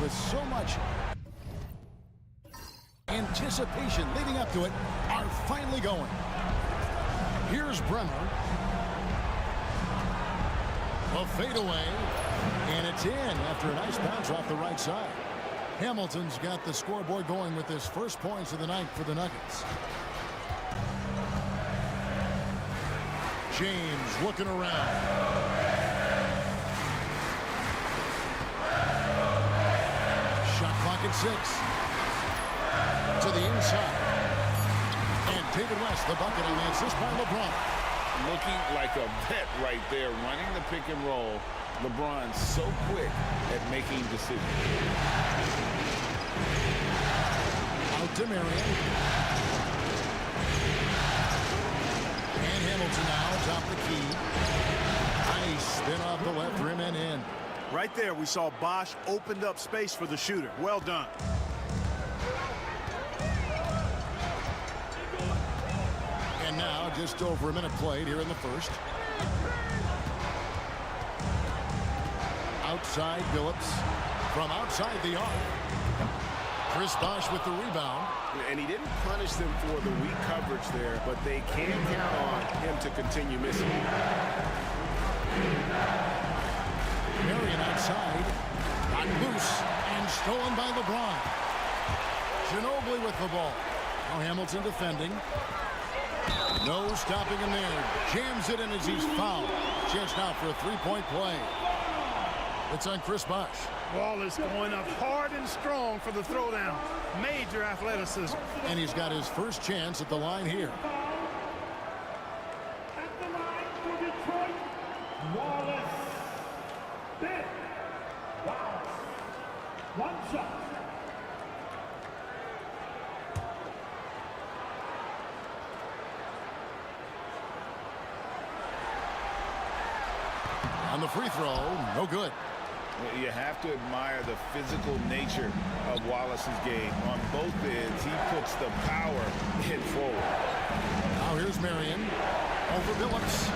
with so much anticipation leading up to it are finally going. Here's Bremer. A fadeaway, and it's in after a nice bounce off the right side. Hamilton's got the scoreboard going with his first points of the night for the Nuggets. James looking around. Shot clock at 6. To the inside. And David West, the bucket on the assist by LeBron. Looking like a vet right there, running the pick and roll. LeBron's so quick at making decisions. Out to Marion. And Hamilton now, top the key. Nice spin off the left rim and in. Right there, we saw Bosh opened up space for the shooter. Well done. And now, just over a minute played here in the first. Outside Billups from outside the arc. Chris Bosh with the rebound. And he didn't punish them for the weak coverage there, but they can count on him to continue missing. Marion outside. Got loose and stolen by LeBron. Ginobili with the ball. Now Hamilton defending. No stopping him there. Jams it in as he's fouled. Chance now for a three-point play. It's on Chris Bosh. Ball is going up hard and strong for the throwdown. Major athleticism. And he's got his first chance at the line here. At the line for Detroit, Wallace. Ben Wallace. One shot. On the free throw, no good. You have to admire the physical nature of Wallace's game. On both ends, he puts the power in forward. Now here's Marion. Over Billups.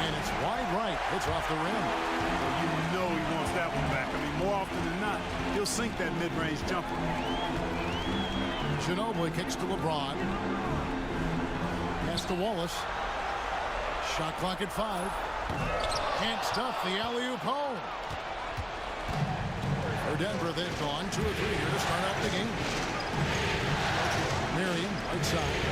And it's wide right. It's off the rim. Well, you know he wants that one back. I mean, more often than not, he'll sink that mid-range jumper. Ginobili kicks to LeBron. Pass to Wallace. Shot clock at 5. Can't stuff the alley-oop home. For Denver, they've gone 2 or 3 here to start out the game. Marion, right side.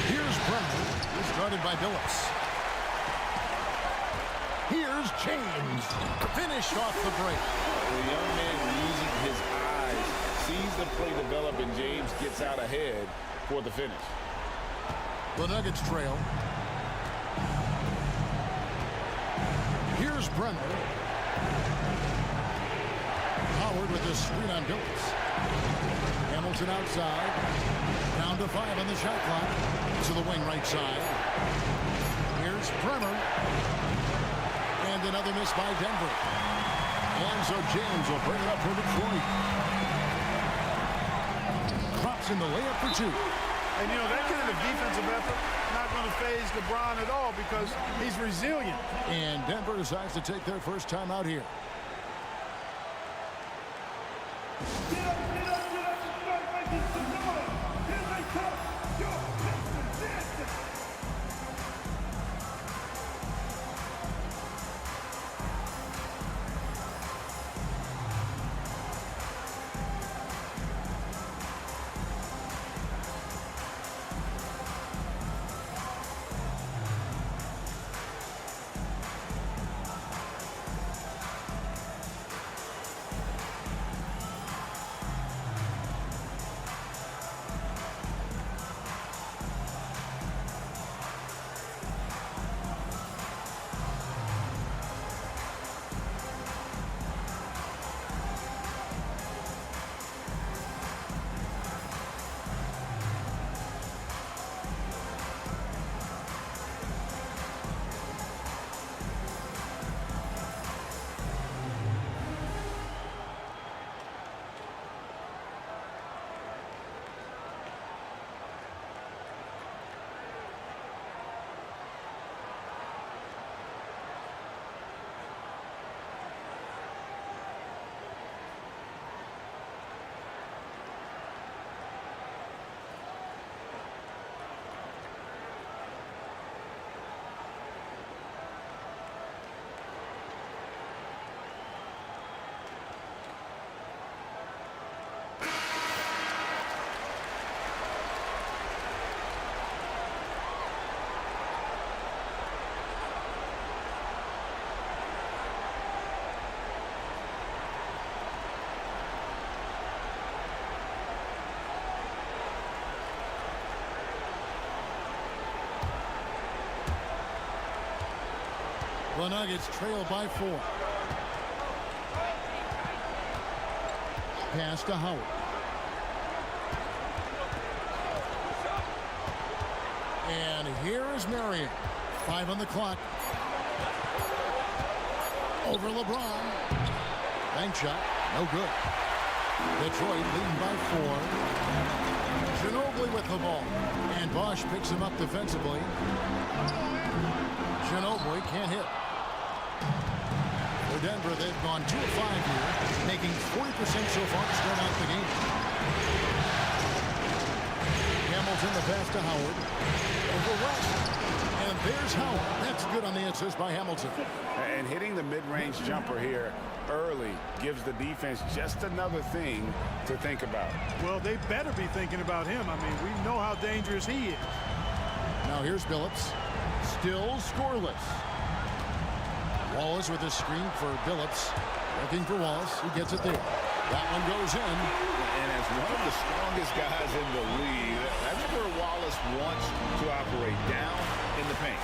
Here's Bremer, who's guarded by Billups. Here's James, finished off the break. The young man using his eyes, sees the play develop, and James gets out ahead for the finish. The Nuggets trail. Here's Bremer. Howard with the screen on Billups. Hamilton outside. Down to 5 on the shot clock. To the wing right side. Here's Bremer. And another miss by Denver. And so James will bring it up for Detroit. Drops in the layup for 2. And, you know, that kind of defensive effort not going to phase LeBron at all because he's resilient. And Denver decides to take their first time out here. Get up, get up, get up, start making some noise. Here they come. Yo, listen, dancing. The Nuggets trail by 4. Pass to Howard. And here is Marion. 5 on the clock. Over LeBron. Bank shot. No good. Detroit leading by 4. Ginobili with the ball. And Bosch picks him up defensively. Ginobili can't hit. For Denver, they've gone 2 of 5 here, making 40% so far to start out the game. Hamilton the pass to Howard. Over West. And there's Howard. That's good on the assist by Hamilton. And hitting the mid-range jumper here early gives the defense just another thing to think about. Well, they better be thinking about him. I mean, we know how dangerous he is. Now here's Billups. Still scoreless. Wallace with a screen for Billups. Looking for Wallace. He gets it there. That one goes in. And as one of the strongest guys in the league, that's where Wallace wants to operate, down in the paint.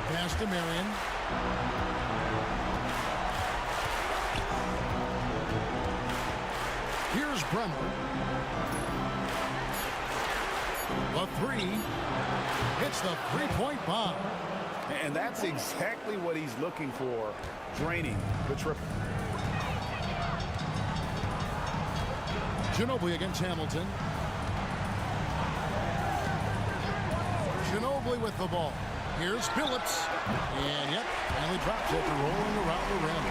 Pass to Marion. Here's Bremer. The 3 hits the three-point bomb. And that's exactly what he's looking for, draining the triple. Ginobili against Hamilton. Ginobili with the ball. Here's Billups. And yep, finally drops after rolling around the rim.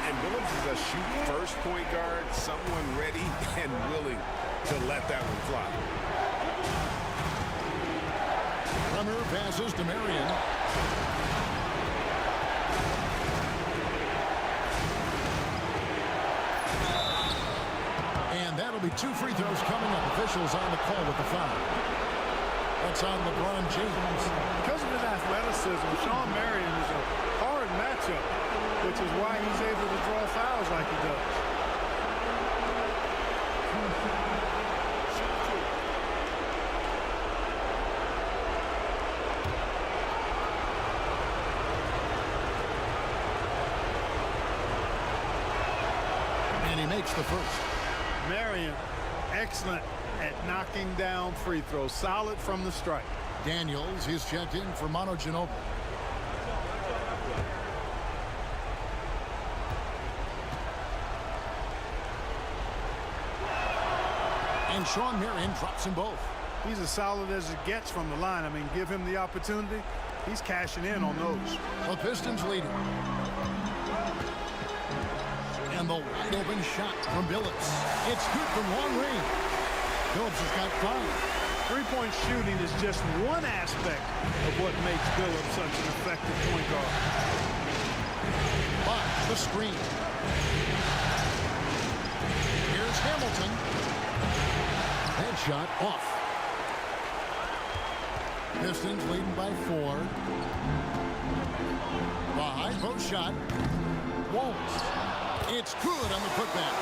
And Billups is a shoot-first point guard, someone ready and willing to let that one fly. Bremer passes to Marion. And that'll be 2 free throws coming up. Officials on the call with the foul. That's on LeBron James. Because of his athleticism, Shawn Marion is a hard matchup, which is why he's able to draw fouls like he does. And he makes the first. Marion, excellent at knocking down free throws. Solid from the strike. Daniels is checked in for Manu Ginobili. And Shawn Marion drops them both. He's as solid as it gets from the line. I mean, give him the opportunity. He's cashing in on those. The Pistons leading. And the wide open shot from Billups. It's good from long range. Billups has got 5. Three-point shooting is just one aspect of what makes Billups such an effective point guard. Bosch, the screen. Here's Hamilton. Head shot off. Pistons leading by 4. The high post shot. Wallace. It's good on the putback.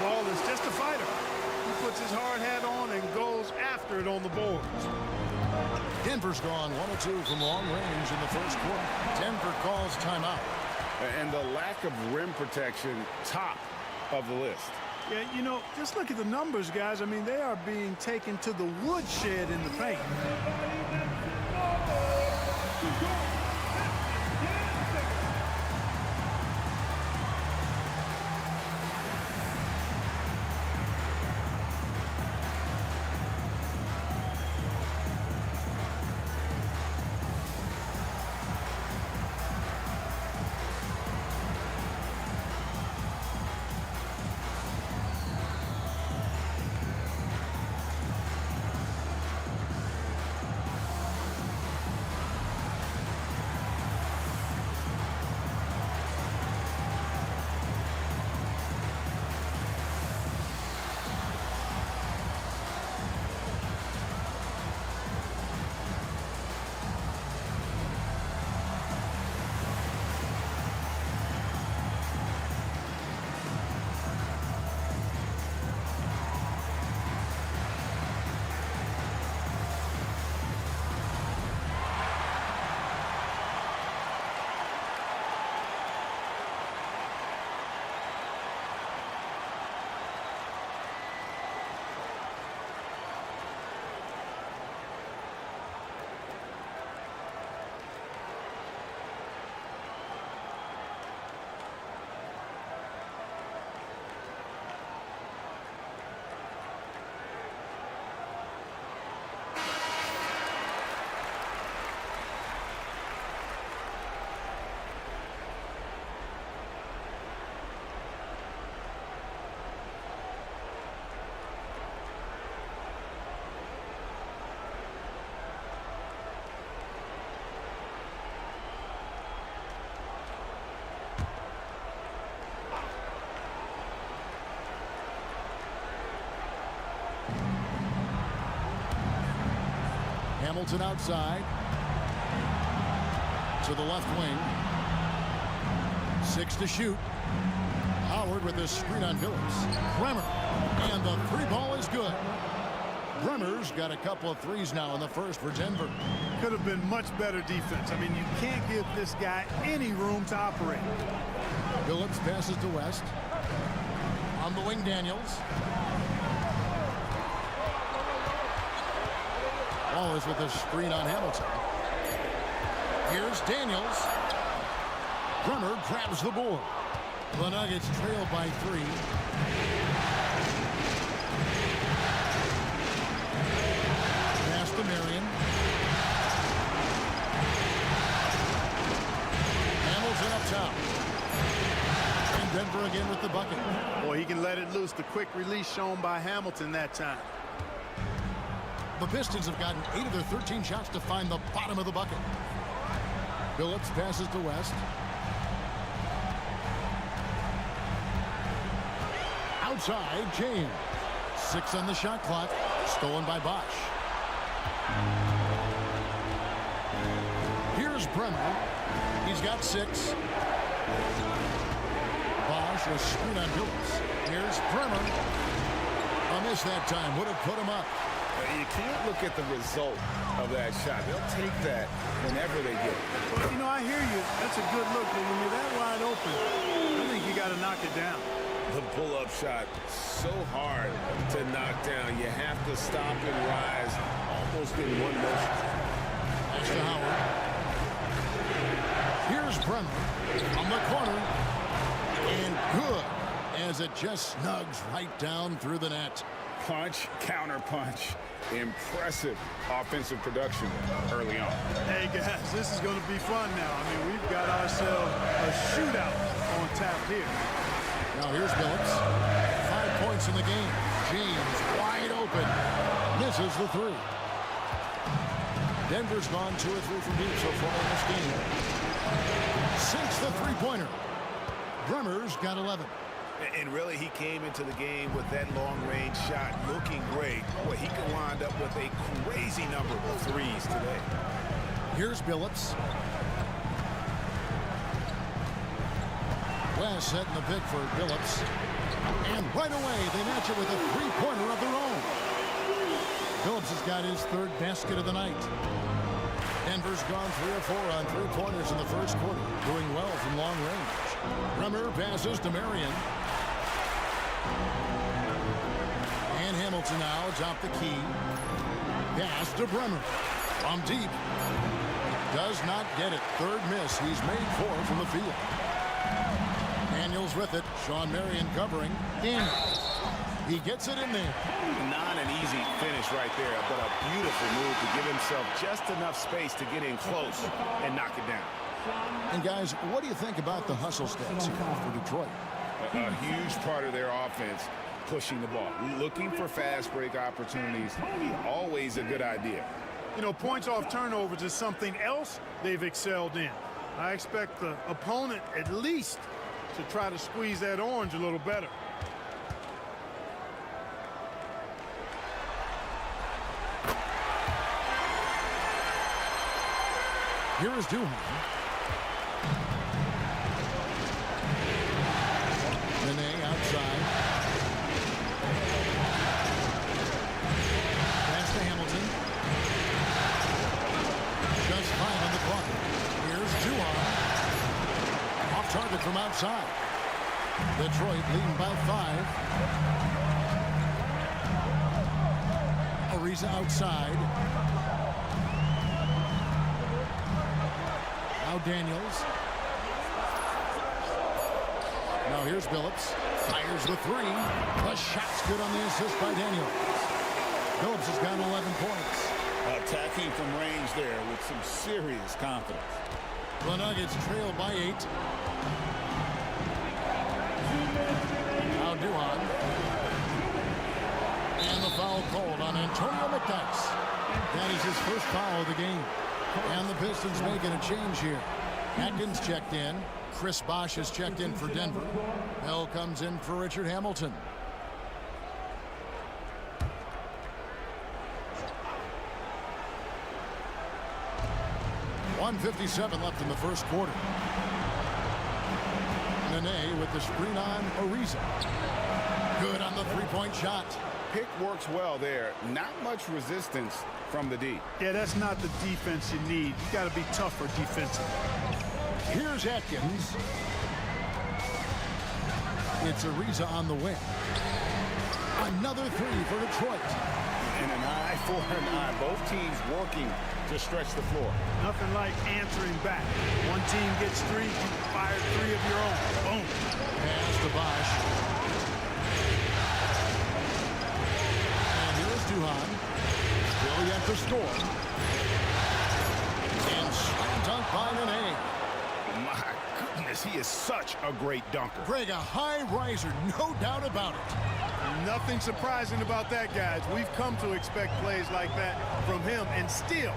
Wall is just a fighter. He puts his hard hat on and goes after it on the boards. Denver's gone 1 of 2 from long range in the first quarter. Denver calls timeout. And the lack of rim protection, top of the list. Yeah, you know, just look at the numbers, guys. I mean, they are being taken to the woodshed in the paint. Hamilton outside. To the left wing. 6 to shoot. Howard with his screen on Billups. Bremer. And the three ball is good. Bremer's got a couple of threes now in the first for Denver. Could have been much better defense. I mean, you can't give this guy any room to operate. Billups passes to West. On the wing, Daniels. Wallace with a screen on Hamilton. Here's Daniels. Bremer grabs the board. The Nuggets trail by 3. Pass to Marion. Hamilton up top. And Denver again with the bucket. Boy, he can let it loose. The quick release shown by Hamilton that time. The Pistons have gotten 8 of their 13 shots to find the bottom of the bucket. Billups passes to West. Outside, James. 6 on the shot clock. Stolen by Bosch. Here's Bremer. He's got 6. Bosch a screen on Billups. Here's Bremer. A miss that time. Would have put him up. You can't look at the result of that shot. They'll take that whenever they get it. Well, you know, I hear you. That's a good look, but when you're that wide open, I think you got to knock it down. The pull-up shot, so hard to knock down. You have to stop and rise almost in one motion. Pass to Howard. Here's Bremer on the corner. And good, as it just snugs right down through the net. Punch, counter punch. Impressive offensive production early on. Hey, guys, this is going to be fun now. I mean, we've got ourselves a shootout on tap here. Now here's Billups. 5 points in the game. James wide open. Misses the 3. Denver's gone 2 or 3 from deep so far in this game. Sinks the three-pointer. Bremer's got 11. And really, he came into the game with that long-range shot looking great. Boy, he could wind up with a crazy number of threes today. Here's Billups. West setting the pick for Billups. And right away, they match it with a three-pointer of their own. Billups has got his 3rd basket of the night. Denver's gone 3 or 4 on three-pointers in the first quarter, doing well from long range. Bremer passes to Marion. And Hamilton now atop the key. Pass to Bremer. From deep. Does not get it. 3rd miss. He's made 4 from the field. Daniels with it. Sean Marion covering. Daniels. He gets it in there. Not an easy finish right there, but a beautiful move to give himself just enough space to get in close and knock it down. And guys, what do you think about the hustle stats here for Detroit? A huge part of their offense, pushing the ball. Looking for fast break opportunities, always a good idea. You know, points off turnovers is something else they've excelled in. I expect the opponent at least to try to squeeze that orange a little better. Here is Duhan. Nene outside. Pass to Hamilton. Just 5 on the clock. Here's Duhan. Off target from outside. Detroit leading by 5. Ariza outside. Now Daniels. Now here's Billups. Fires the 3. The shot's good on the assist by Daniels. Billups has got 11 points. Attacking from range there with some serious confidence. The Nuggets trail by 8. Now Duhan. And the foul called on Antonio McDyess. That is his first foul of the game. And the Pistons making a change here. Atkins checked in. Chris Bosh has checked in for Denver. Bell comes in for Richard Hamilton. 1:57 left in the first quarter. Nene with the screen on Ariza. Good on the three-point shot. Pick works well there. Not much resistance from the D. Yeah, that's not the defense you need. You got to be tougher defensively. Here's Atkins. It's Ariza on the wing. Another three for Detroit. And an eye for an eye. Both teams working to stretch the floor. Nothing like answering back. One team gets three, you fire three of your own. Boom. Pass to Bosch. And here's Duhan. Still yet to score. And slam dunk by Nene. My goodness, he is such a great dunker. Greg, a high riser, no doubt about it. Nothing surprising about that, guys. We've come to expect plays like that from him, and still,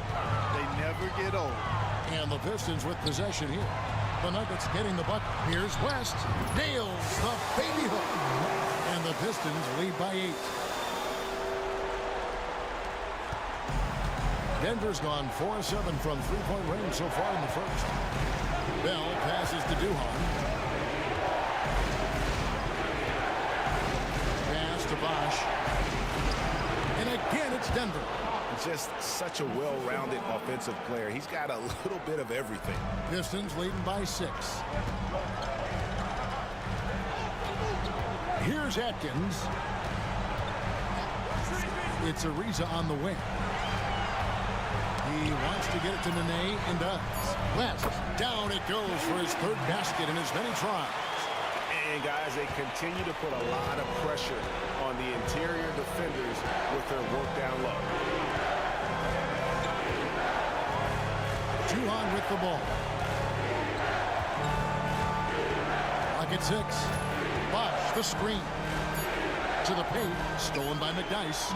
they never get old. And the Pistons with possession here. The Nuggets hitting the bucket. Here's West. Nails the baby hook. And the Pistons lead by 8. Denver's gone 4-7 from three-point range so far in the first. Bell passes to Duhan. Pass to Bosch. And again, it's Denver. Just such a well-rounded offensive player. He's got a little bit of everything. Pistons leading by 6. Here's Atkins. It's Ariza on the wing. He wants to get it to Nene and does. West, down it goes for his third basket in as many tries. And guys, they continue to put a lot of pressure on the interior defenders with their work down low. Duhan with the ball. Clock at 6. Bosch, the screen. To the paint, stolen by McDyess.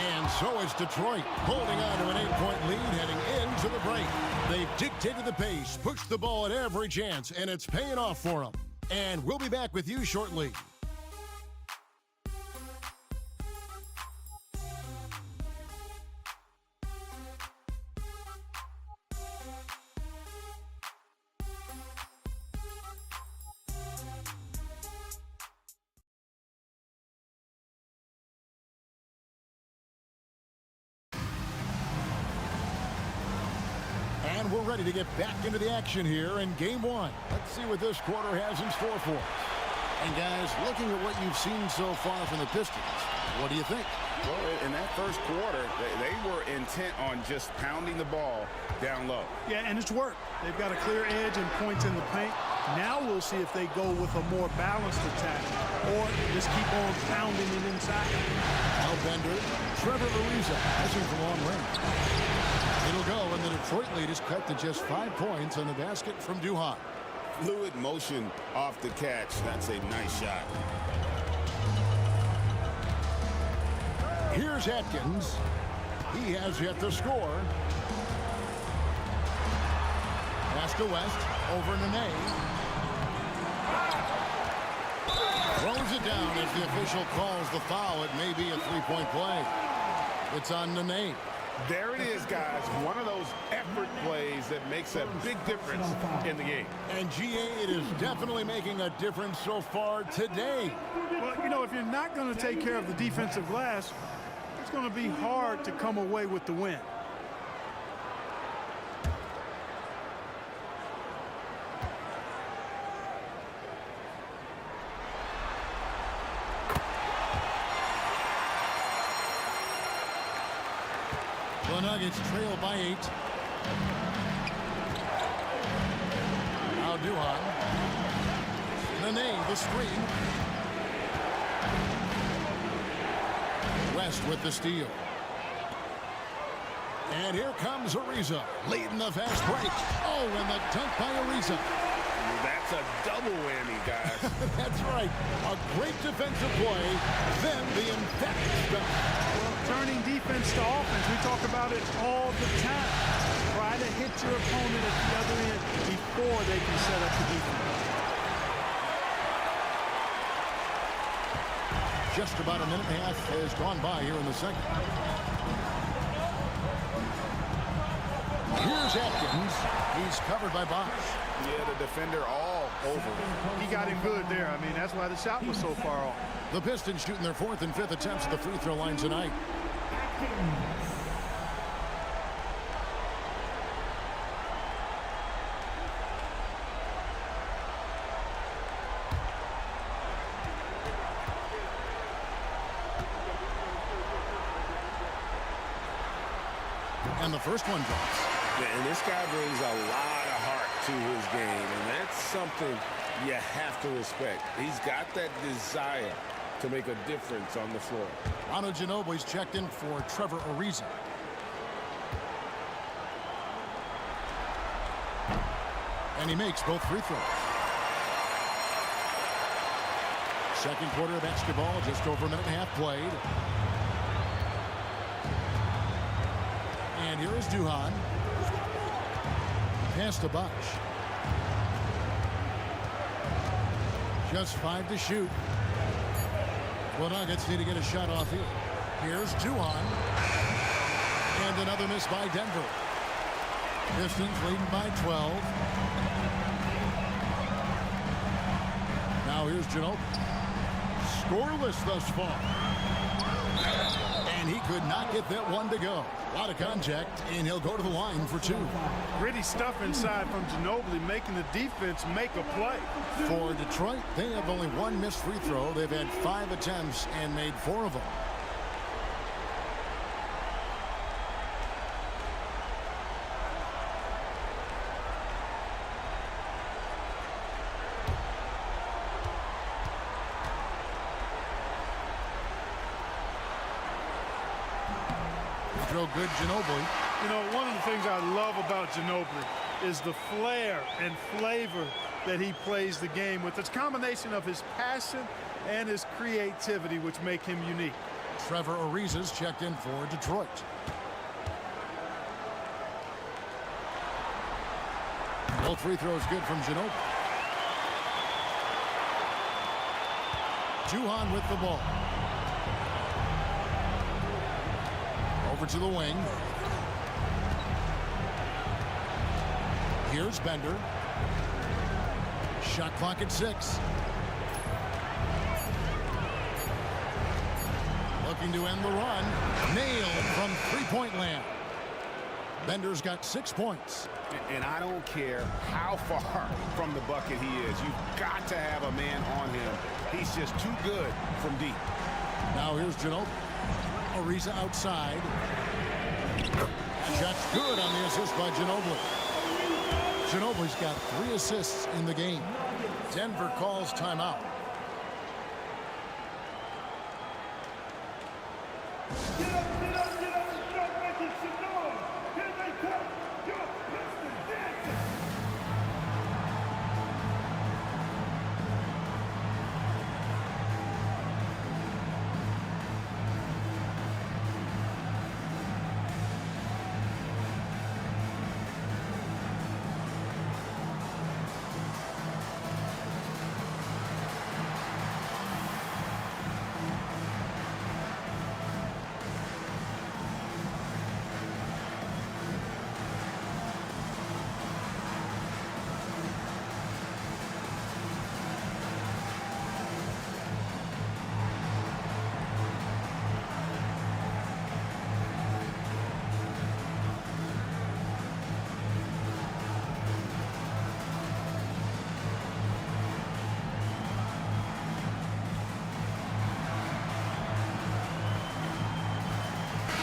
And so is Detroit, holding on to an 8-point lead heading into the break. They've dictated the pace, pushed the ball at every chance, and it's paying off for them. And we'll be back with you shortly. And we're ready to get back into the action here in Game 1. Let's see what this quarter has in store for us. And guys, looking at what you've seen so far from the Pistons, what do you think? Well, in that first quarter, they were intent on just pounding the ball down low. Yeah, and it's worked. They've got a clear edge and points in the paint. Now we'll see if they go with a more balanced attack or just keep on pounding it inside. Al Bender, Trevor Ariza passing from long range. It'll go, and the Detroit lead is cut to just 5 points on the basket from Duhan. Fluid motion off the catch. That's a nice shot. Here's Atkins. He has yet to score. Pass to West, over Nene. Throws it down as the official calls the foul. It may be a three-point play. It's on Nene. There it is, guys. One of those effort plays that makes a big difference in the game. And GA, it is definitely making a difference so far today. Well, you know, if you're not going to take care of the defensive glass, it's going to be hard to come away with the win. The Nuggets trail by 8. Now Duhan. Nene, the screen. West with the steal. And here comes Ariza, leading the fast break. Oh, and the dunk by Ariza. That's a double whammy, guys. That's right. A great defensive play, then the emphatic dunk. Well, turning defense to offense, we talk about it all the time. Try to hit your opponent at the other end before they can set up the defense. Just about a minute and a half has gone by here in the second. Here's Atkins. He's covered by Bosch. Yeah, the defender all over him. He got him good there. I mean, that's why the shot was so far off. The Pistons shooting their 4th and 5th attempts at the free throw line tonight. And the first one drops. Yeah, and this guy brings a lot of heart to his game, and that's something you have to respect. He's got that desire to make a difference on the floor. Manu Ginobili's checked in for Trevor Ariza. And he makes both free throws. Second quarter of basketball, just over a minute and a half played. And here is Duhan. Pass to Bosch. Just 5 to shoot. Well, Nuggets need to get a shot off here. Here's Duhan. And another miss by Denver. Pistons leading by 12. Now here's Ginobili. Scoreless thus far. And he could not get that one to go. A lot of contact, and he'll go to the line for 2. Gritty stuff inside from Ginobili, making the defense make a play. For Detroit, they have only 1 missed free throw. They've had 5 attempts and made 4 of them. Good Ginobili. You know, one of the things I love about Ginobili is the flair and flavor that he plays the game with. It's a combination of his passion and his creativity, which make him unique. Trevor Ariza's checked in for Detroit. Both free throws good from Ginobili. Duhan with the ball. Over to the wing. Here's Bender. Shot clock at 6. Looking to end the run. Nailed from three-point land. Bender's got 6 points. And I don't care how far from the bucket he is. You've got to have a man on him. He's just too good from deep. Now here's Ginobili. Ariza outside. Shot's good on the assist by Ginobili. Ginobili's got 3 assists in the game. Denver calls timeout. Get up, get up, get up, and start making some noise. Here they come, your Pistons dancing.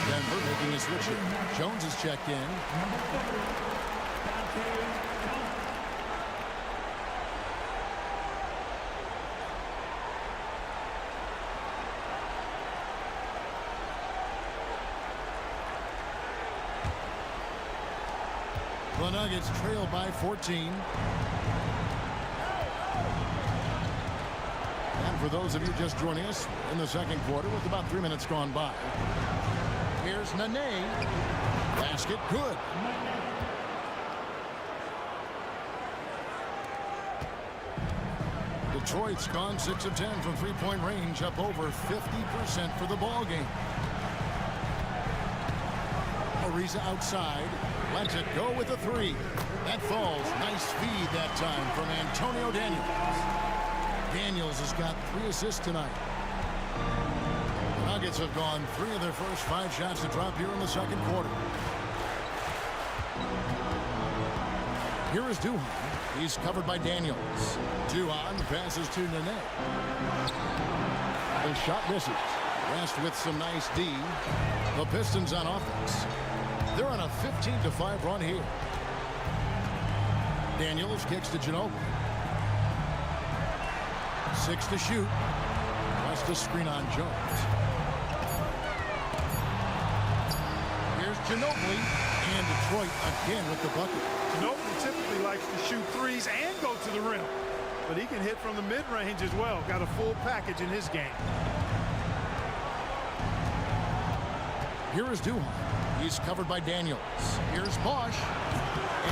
Denver making a switch here. Jones is checked in. The Nuggets trail by 14. And for those of you just joining us in the second quarter with about 3 minutes gone by. Here's Nene. Basket good. Detroit's gone 6 of 10 from three-point range, up over 50% for the ball game. Ariza outside. Lets it go with a three. That falls. Nice feed that time from Antonio Daniels. Daniels has got 3 assists tonight. The Nuggets have gone 3 of their first 5 shots to drop here in the second quarter. Here is Duhan. He's covered by Daniels. Duhan passes to Nene. The shot misses. West with some nice D. The Pistons on offense. They're on a 15-5 run here. Daniels kicks to Ginobili. 6 to shoot. West a screen on Jones. Here's Ginobili. And Detroit again with the bucket. Ginobili typically likes to shoot threes and go to the rim. But he can hit from the mid-range as well. Got a full package in his game. Here is Duhan. He's covered by Daniels. Here's Bosch.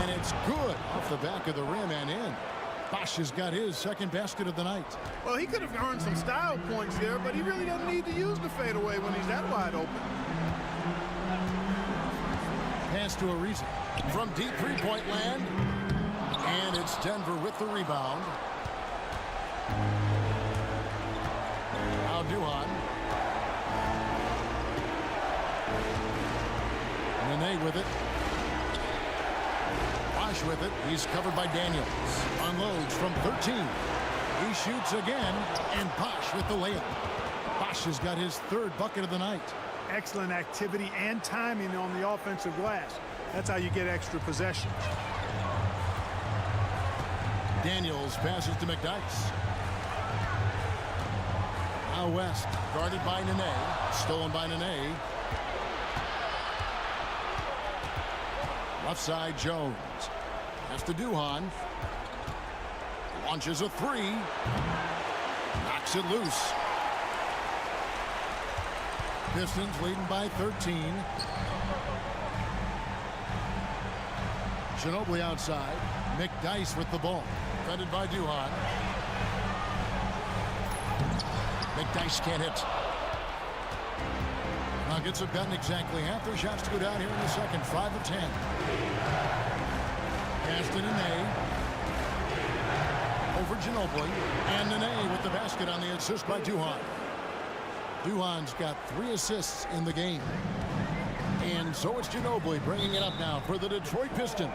And it's good off the back of the rim and in. Bosch has got his second basket of the night. Well, he could have earned some style points there, but he really doesn't need to use the fadeaway when he's that wide open. Pass to Ariza from deep three-point land. And it's Denver with the rebound. Now Duhan. Nene with it. Bosch with it. He's covered by Daniels. Unloads from 13. He shoots again. And Bosch with the layup. Bosch has got his 3rd bucket of the night. Excellent activity and timing on the offensive glass. That's how you get extra possessions. Daniels passes to McDyess. Now West, guarded by Nene. Stolen by Nene. Left side, Jones. Has to Duhan. Launches a 3. Knocks it loose. Pistons leading by 13. Ginobili outside. McDyess with the ball. Defended by Duhan. McDyess can't hit. Nuggets have gotten exactly half their shots to go down here in the second. 5 of 10. Pass to Nene. Over Ginobili. And Nene with the basket on the assist by Duhan. Duhan's got 3 assists in the game. And so it's Ginobili bringing it up now for the Detroit Pistons.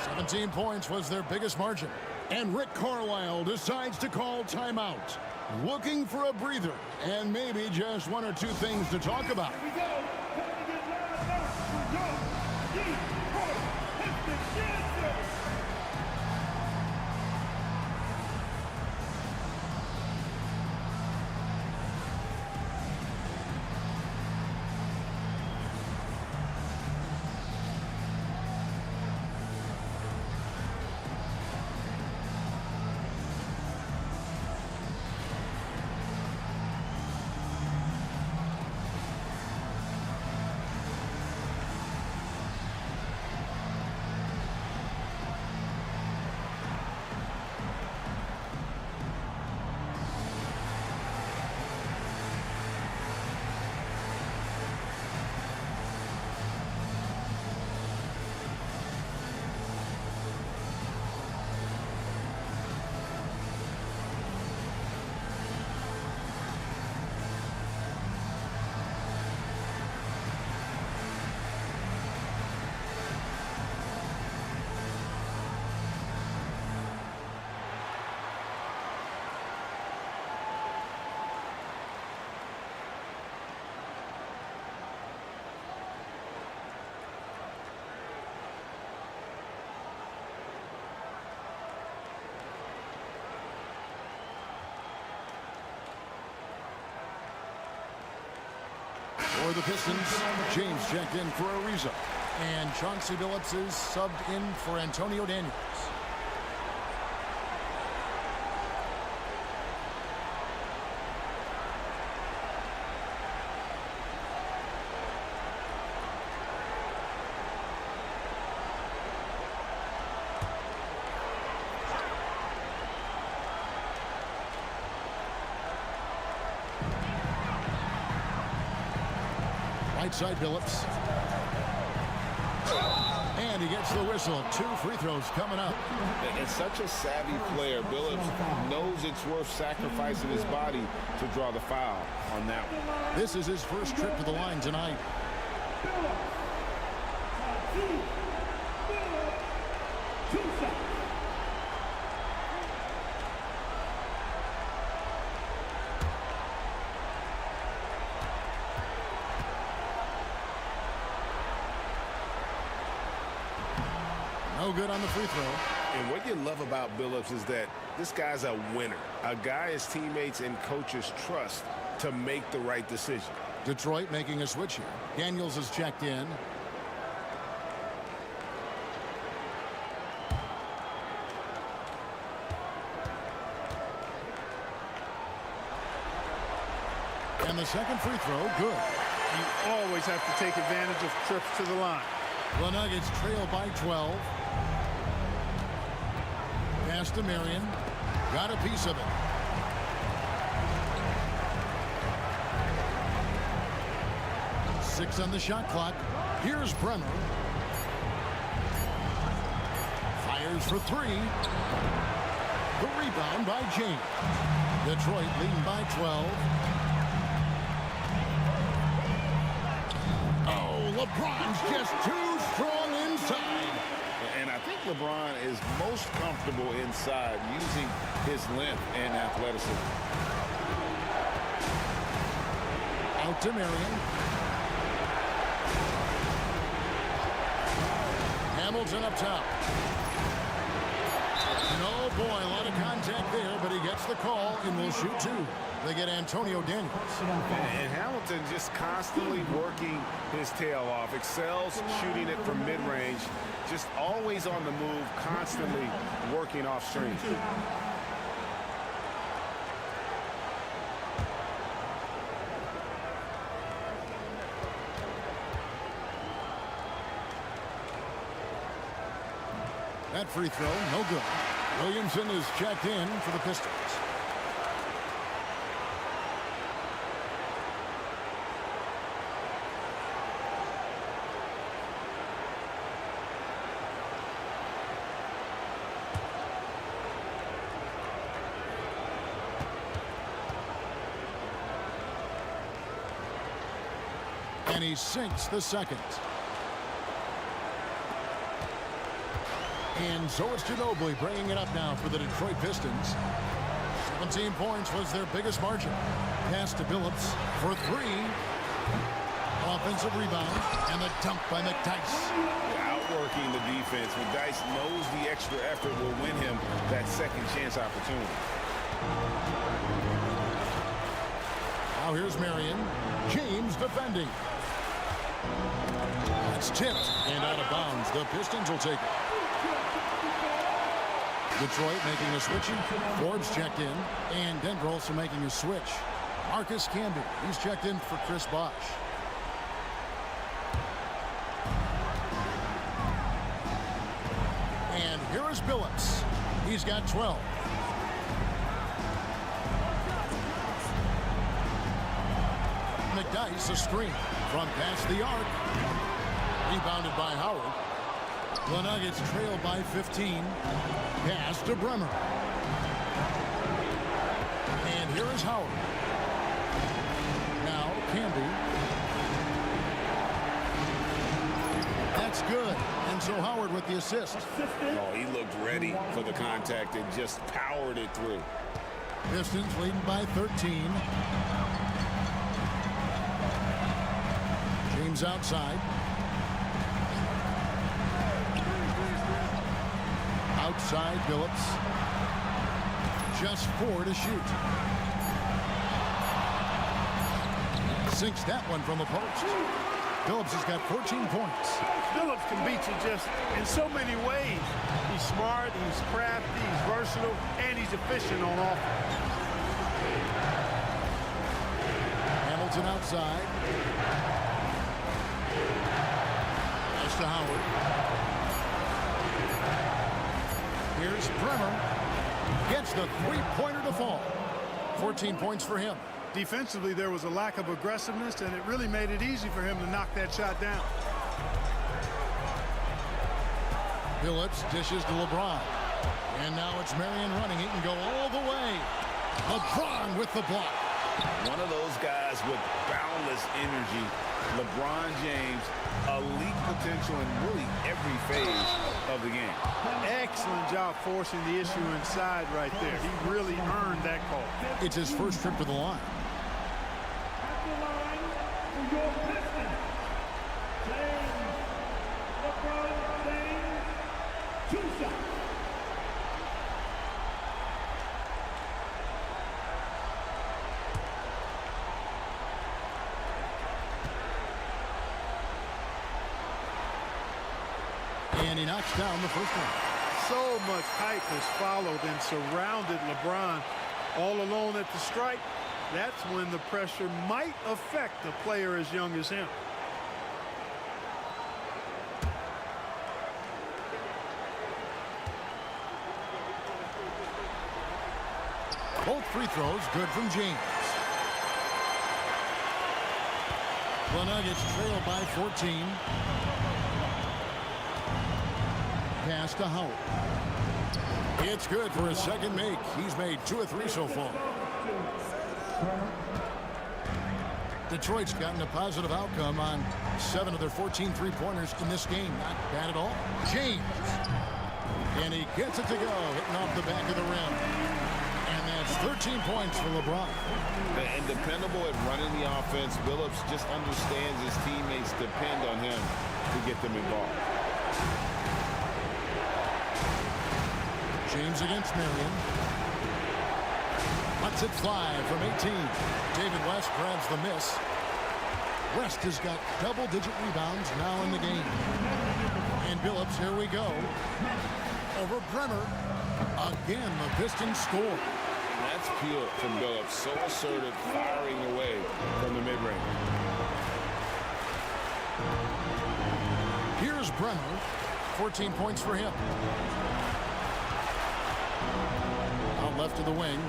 17 points was their biggest margin. And Rick Carlisle decides to call timeout. Looking for a breather and maybe just 1 or 2 things to talk about. Here we go. Time to get lined up for your Detroit Pistons. Yes, sir. For the Pistons, James checked in for Ariza. And Chauncey Billups is subbed in for Antonio Daniels. Right side, Billups. he gets the whistle. 2 free throws coming up. And such a savvy player, Billups knows it's worth sacrificing his body to draw the foul on that one. This is his first trip to the line tonight. No good on the free throw. And what you love about Billups is that this guy's a winner, a guy his teammates and coaches trust to make the right decision. Detroit making a switch here. Daniels is checked in. And the second free throw, good. You always have to take advantage of trips to the line. The Nuggets trail by 12. Pass to Marion. Got a piece of it. Six on the shot clock. Here's Bremer. Fires for 3. The rebound by James. Detroit leading by 12. Oh, LeBron's just too strong inside. And I think LeBron is most comfortable inside using his length and athleticism. Out to Marion. Hamilton up top. Oh boy, a lot of contact there, but he gets the call and will shoot 2. They get Antonio Daniels. And Hamilton just constantly working his tail off, excels shooting it from mid-range, just always on the move, constantly working off screen. That free throw, no good. Williamson is checked in for the Pistons. And he sinks the second. And so it's Ginobili bringing it up now for the Detroit Pistons. 17 points was their biggest margin. Pass to Billups for 3. Offensive rebound and the dunk by McDyess. Outworking the defense. McDyess knows the extra effort will win him that second chance opportunity. Now here's Marion. James defending. It's tipped and out of bounds. The Pistons will take it. Detroit making a switch. Forbes checked in. And Denver also making a switch. Marcus Camby. He's checked in for Chris Bosh. And here is Billups. He's got 12. McDyess a screen from past the arc. Rebounded by Howard. The Nuggets trail by 15. Pass to Bremer. And here is Howard. Now Camby. That's good. And so Howard with the assist. Oh, he looked ready for the contact and just powered it through. Pistons leading by 13. James outside. Outside Billups. Just 4 to shoot. Sinks that one from the post. Billups has got 14 points. Billups can beat you just in so many ways. He's smart, he's crafty, he's versatile, and he's efficient on offense. Hamilton outside. Pass to Howard. Here's Bremer. Gets the three-pointer to fall. 14 points for him. Defensively, there was a lack of aggressiveness, and it really made it easy for him to knock that shot down. Phillips dishes to LeBron. And now it's Marion running. He can go all the way. LeBron with the block. One of those guys with boundless energy. LeBron James, elite potential in really every phase of the game. Excellent job forcing the issue inside right there. He really earned that call. It's his first trip to the line. At the line for your Pistons, James. LeBron James, 2 shots. And he knocks down the first one. So much hype has followed and surrounded LeBron all alone at the stripe. That's when the pressure might affect a player as young as him. Both free throws good from James. The Nuggets trail by 14. Pass to Howard. It's good for his second make. He's made 2 of 3 so far. Detroit's gotten a positive outcome on 7 of their 14 three-pointers in this game. Not bad at all. James. And he gets it to go, hitting off the back of the rim. And that's 13 points for LeBron. And dependable at running the offense. Billups just understands his teammates depend on him to get them involved. James against Marion. Lets it fly from 18. David West grabs the miss. West has got double-digit rebounds now in the game. And Billups, here we go. Over Bremer. Again, the Pistons score. That's pure from Billups. So assertive, firing away from the mid-range. Here's Bremer. 14 points for him. Out left to the wing.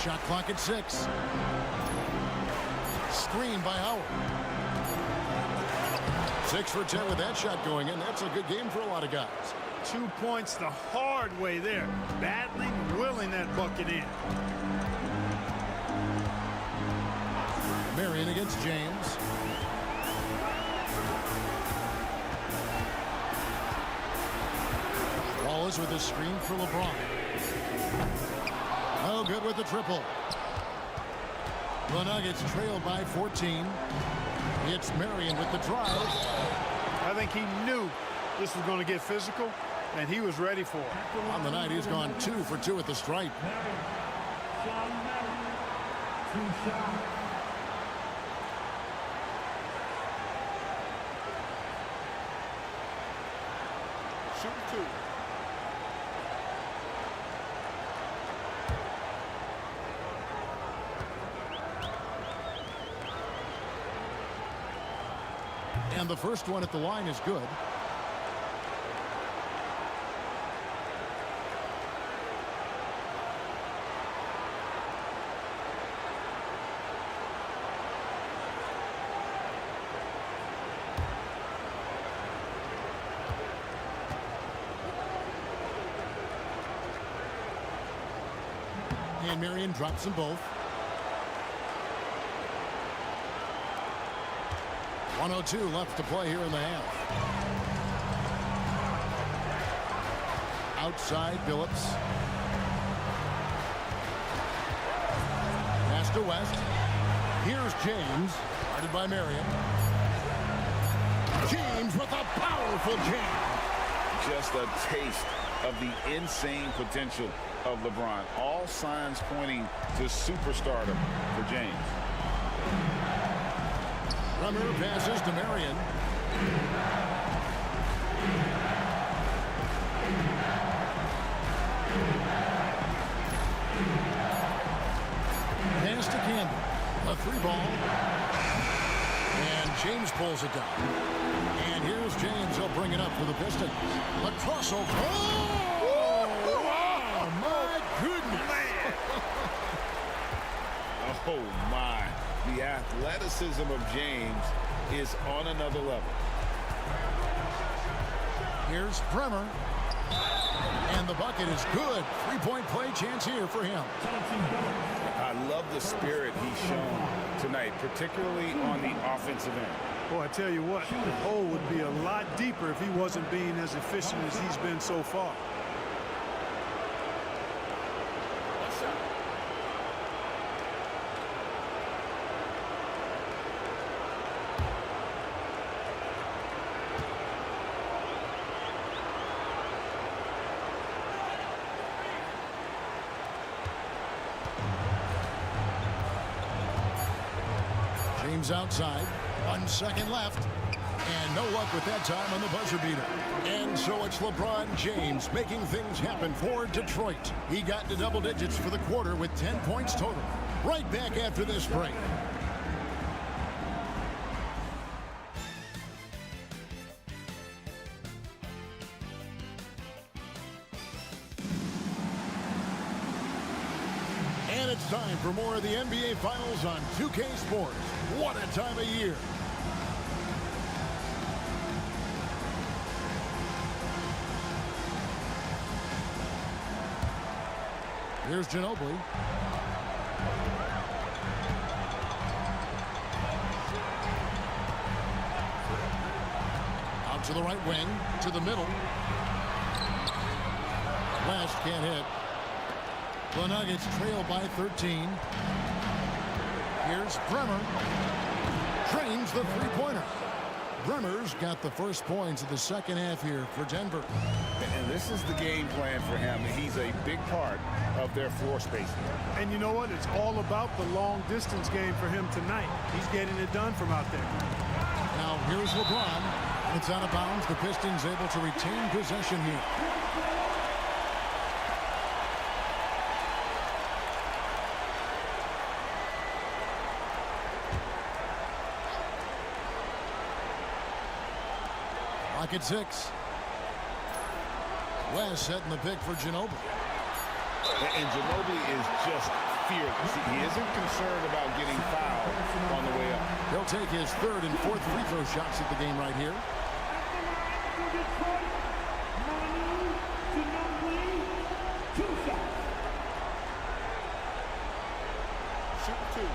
Shot clock at 6. Screen by Howard. 6 for 10 with that shot going in. That's a good game for a lot of guys. 2 points the hard way there. Battling, willing that bucket in. Marion against James. Wallace with a screen for LeBron. No good with the triple. The Nuggets trail by 14. It's Marion with the drive. I think he knew this was going to get physical, and he was ready for it. On the night, he's gone 2 for 2 at the stripe. Sean Marion, 2 shots. Shoot 2. And the first one at the line is good. And Marion drops them both. 1:02 left to play here in the half. Outside, Billups. Pass to West. Here's James. Guarded by Marion. James with a powerful jam. Just a taste of the insane potential of LeBron. All signs pointing to superstardom for James. Bremer passes to Marion. Pass to Campbell. A 3-ball. And James pulls it down. And here's James. He'll bring it up for the Pistons. The crossover. Oh, wow, my goodness. Oh, my. The athleticism of James is on another level. Here's Bremer. bucket is good. Three-point play chance here for him. I love the spirit he's shown tonight, particularly on the offensive end. Boy, I tell you what, the hole would be a lot deeper if he wasn't being as efficient as he's been so far. James outside. 1 second left. And no luck with that time on the buzzer beater. And so it's LeBron James making things happen for Detroit. He got to double digits for the quarter with 10 points total. Right back after this break. And it's time for more of the NBA Finals on 2K Sports. What a time of year. Here's Ginobili. Out to the right wing, to the middle. West can't hit. The Nuggets trail by 13. Here's Bremer. Drains the three-pointer. Bremer's got the first points of the second half here for Denver. And this is the game plan for him. He's a big part of their floor spacing. And you know what? It's all about the long-distance game for him tonight. He's getting it done from out there. Now here's LeBron. It's out of bounds. The Pistons able to retain possession here. Lock at 6. West setting the pick for Ginobili. And Ginobili is just fearless. He isn't concerned about getting fouled on the way up. He'll take his third and fourth free throw shots at the game right here. Shoot 2.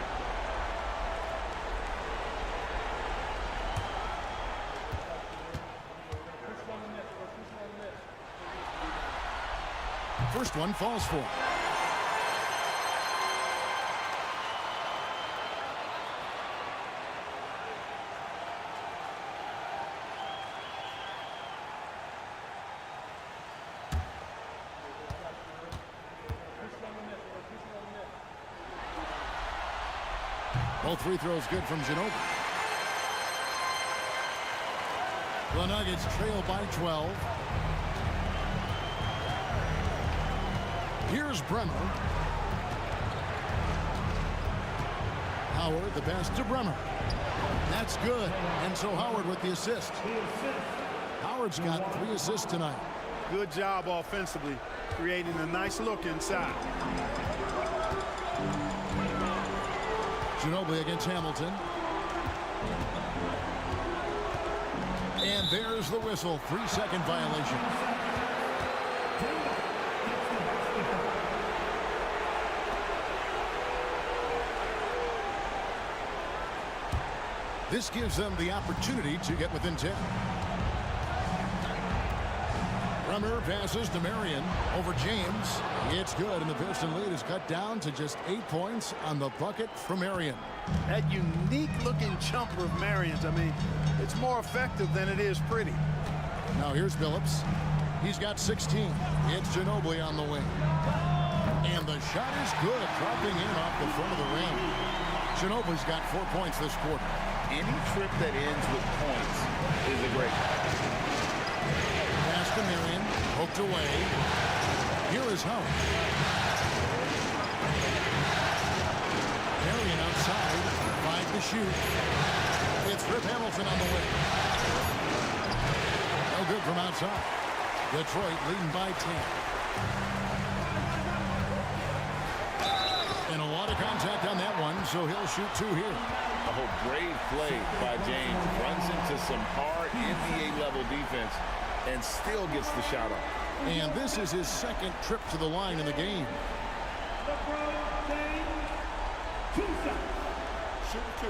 First one falls for him. Both free throws good from Ginobili. The Nuggets trail by 12. Here's Bremer. Howard, the pass to Bremer. That's good. And so Howard with the assist. Howard's got 3 assists tonight. Good job offensively, creating a nice look inside. Ginobili against Hamilton. And there's the whistle. 3-second violation. This gives them the opportunity to get within 10. Bremer passes to Marion over James. It's good, and the Piston lead is cut down to just 8 points on the bucket from Marion. That unique-looking jumper of Marion's, I mean, it's more effective than it is pretty. Now here's Billups. He's got 16. It's Ginobili on the wing. And the shot is good, dropping in off the front of the rim. Ginobili's got 4 points this quarter. Any trip that ends with points is a great one. Pass to Marion, poked away. Here is Howard. Marion outside, 5 to shoot. It's Rip Hamilton on the way. No good from outside. Detroit leading by 10. And a lot of contact on that one, so he'll shoot 2 here. Oh, great play by James. Runs into some hard NBA-level defense and still gets the shot off. And this is his second trip to the line in the game. LeBron James, 2 shots. Shoot 2.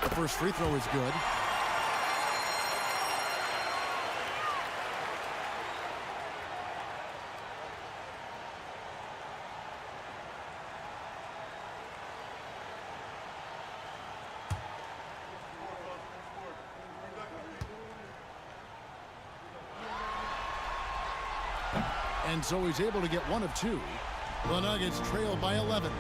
The first free throw is good. And so he's able to get 1 of 2. The Nuggets trail by 11.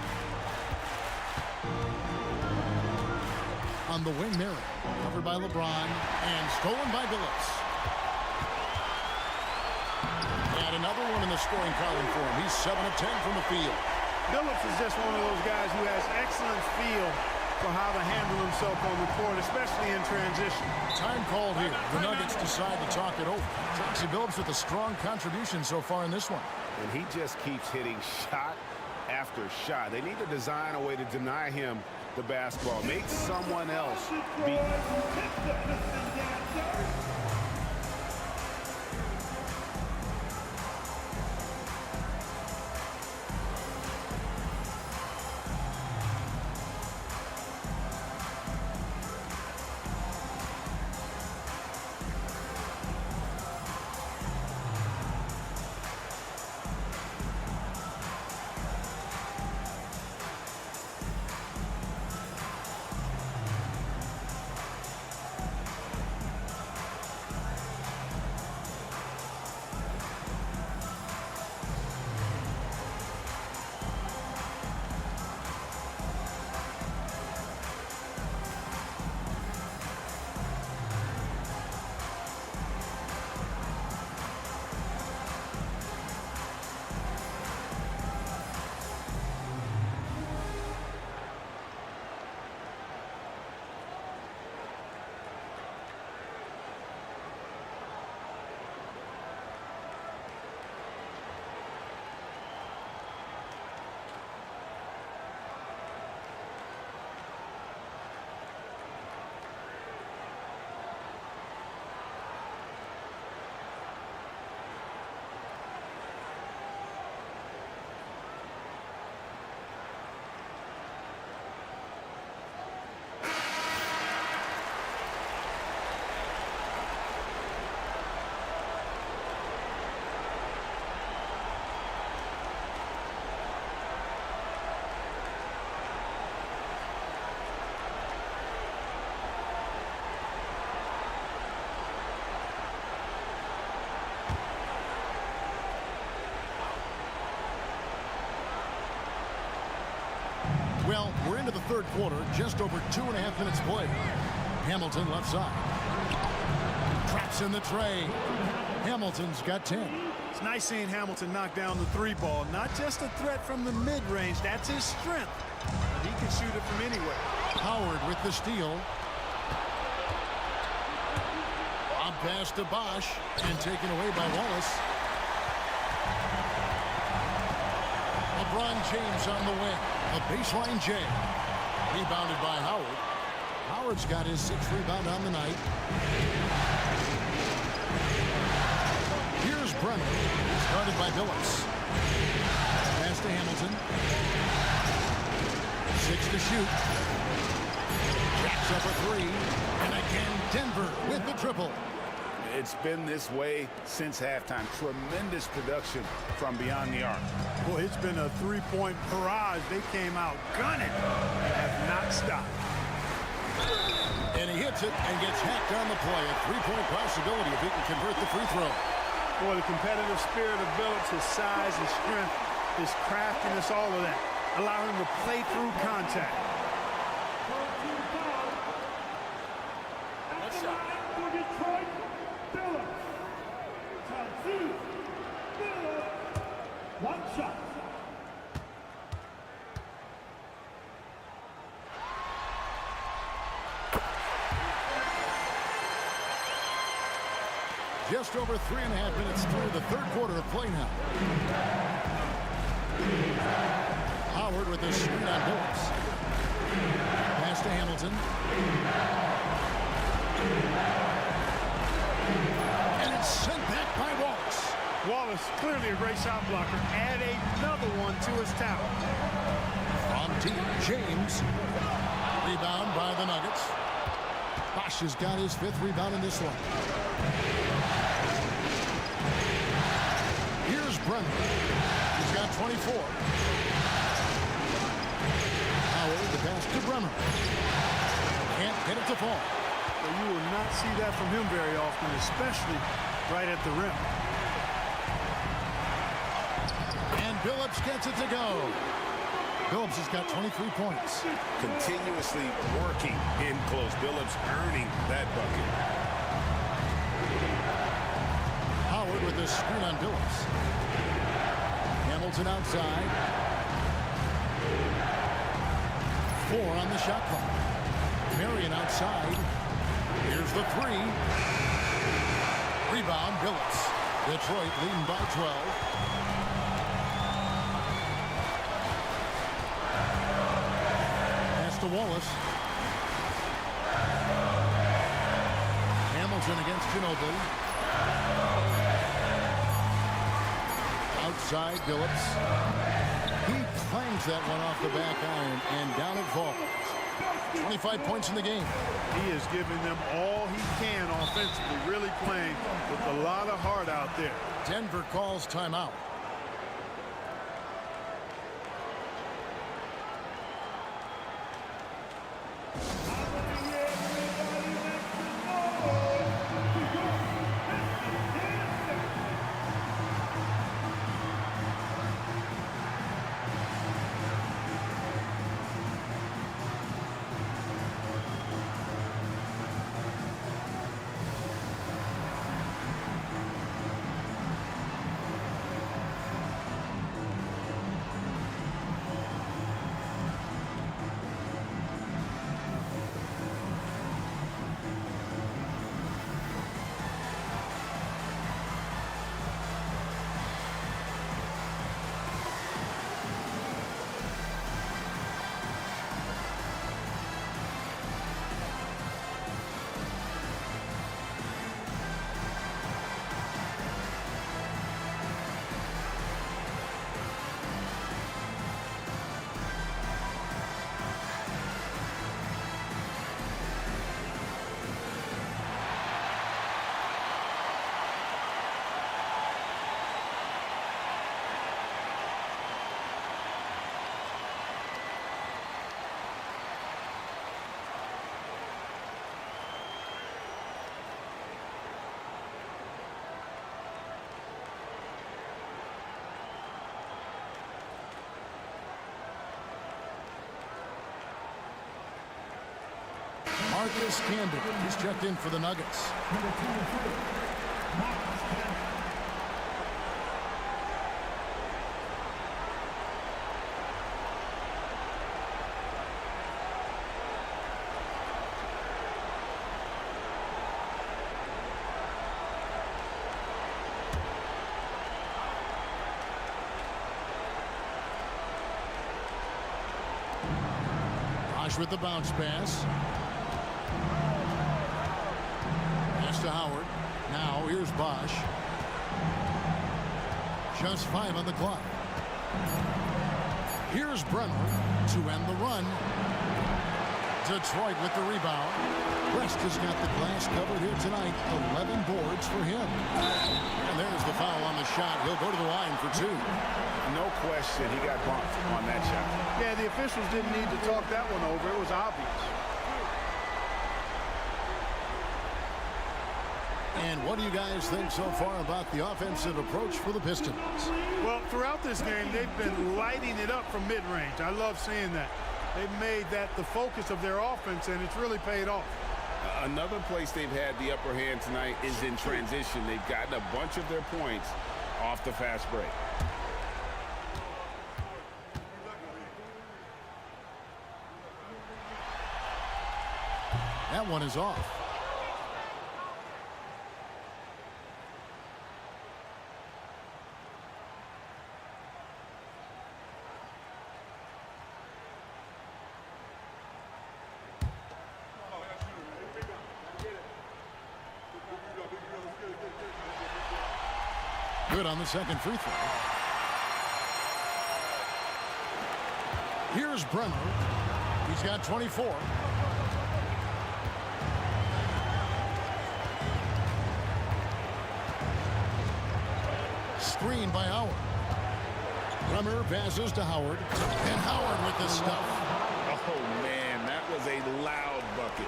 On the wing, Mary, covered by LeBron and stolen by Billups. And another one in the scoring column for him. He's 7 of 10 from the field. Billups is just one of those guys who has excellent feel for how to handle himself on the court, especially in transition. Time called here. The Nuggets decide to talk it over. Chauncey Billups with a strong contribution so far in this one. And he just keeps hitting shot after shot. They need to design a way to deny him the basketball. Make someone else beat. Well, we're into the third quarter, just over 2.5 minutes played. Hamilton left side. Traps in the tray. Hamilton's got 10. It's nice seeing Hamilton knock down the 3-ball. Not just a threat from the mid-range. That's his strength. But he can shoot it from anywhere. Howard with the steal. On pass to Bosch and taken away by Wallace. LeBron James on the wing. A baseline J. Rebounded by Howard. Howard's got his 6th rebound on the night. Here's Brennan. Started by Billups. Pass to Hamilton. 6 to shoot. Jacks up a 3. And again, Denver with the triple. It's been this way since halftime. Tremendous production from beyond the arc. Boy, it's been a 3-point barrage. They came out gunning and have not stopped. And he hits it and gets hacked on the play. A 3-point possibility if he can convert the free throw. Boy, the competitive spirit of Billups, his size, his strength, his craftiness, all of that, allow him to play through contact. For Detroit, Billups. Chauncey Billups. 1 shot. Just over 3.5 minutes through the third quarter of play now. Howard with the screen on Billups. Pass to Hamilton. And it's sent back by Wallace. Wallace, clearly a great shot blocker. Add another one to his talent. From T. James. Rebound by the Nuggets. Bosh has got his 5th rebound in this one. Here's Brennan. He's got 24. Howard, the pass to Brennan. Can't get it to fall. Well, you will not see that from him very often, especially right at the rim. And Billups gets it to go. Billups has got 23 points. Continuously working in close. Billups earning that bucket. Howard with the screen on Billups. Hamilton outside. 4 on the shot clock. Marion outside. Here's the 3. Rebound, Billups. Detroit leading by 12. To Wallace. Hamilton against Ginobili. Outside Billups. He clangs that one off the back iron, and down it falls. 25 points in the game. He is giving them all he can offensively, really playing with a lot of heart out there. Denver calls timeout. Marcus Camby. He's checked in for the Nuggets. Bosh with the bounce pass. To Howard. Now here's Bosh. Just 5 on the clock. Here's Brenner to end the run. Detroit with the rebound. West has got the glass covered here tonight. 11 boards for him. And there's the foul on the shot. He'll go to the line for 2. No question he got bumped on that shot. Yeah, the officials didn't need to talk that one over. It was obvious. And what do you guys think so far about the offensive approach for the Pistons? Well, throughout this game, they've been lighting it up from mid-range. I love seeing that. They've made that the focus of their offense, and it's really paid off. Another place they've had the upper hand tonight is in transition. They've gotten a bunch of their points off the fast break. That one is off. good on the second free throw. Here's Bremer. He's got 24. Screen by Howard. Bremer passes to Howard. And Howard with the stuff. Oh, man, that was a loud bucket.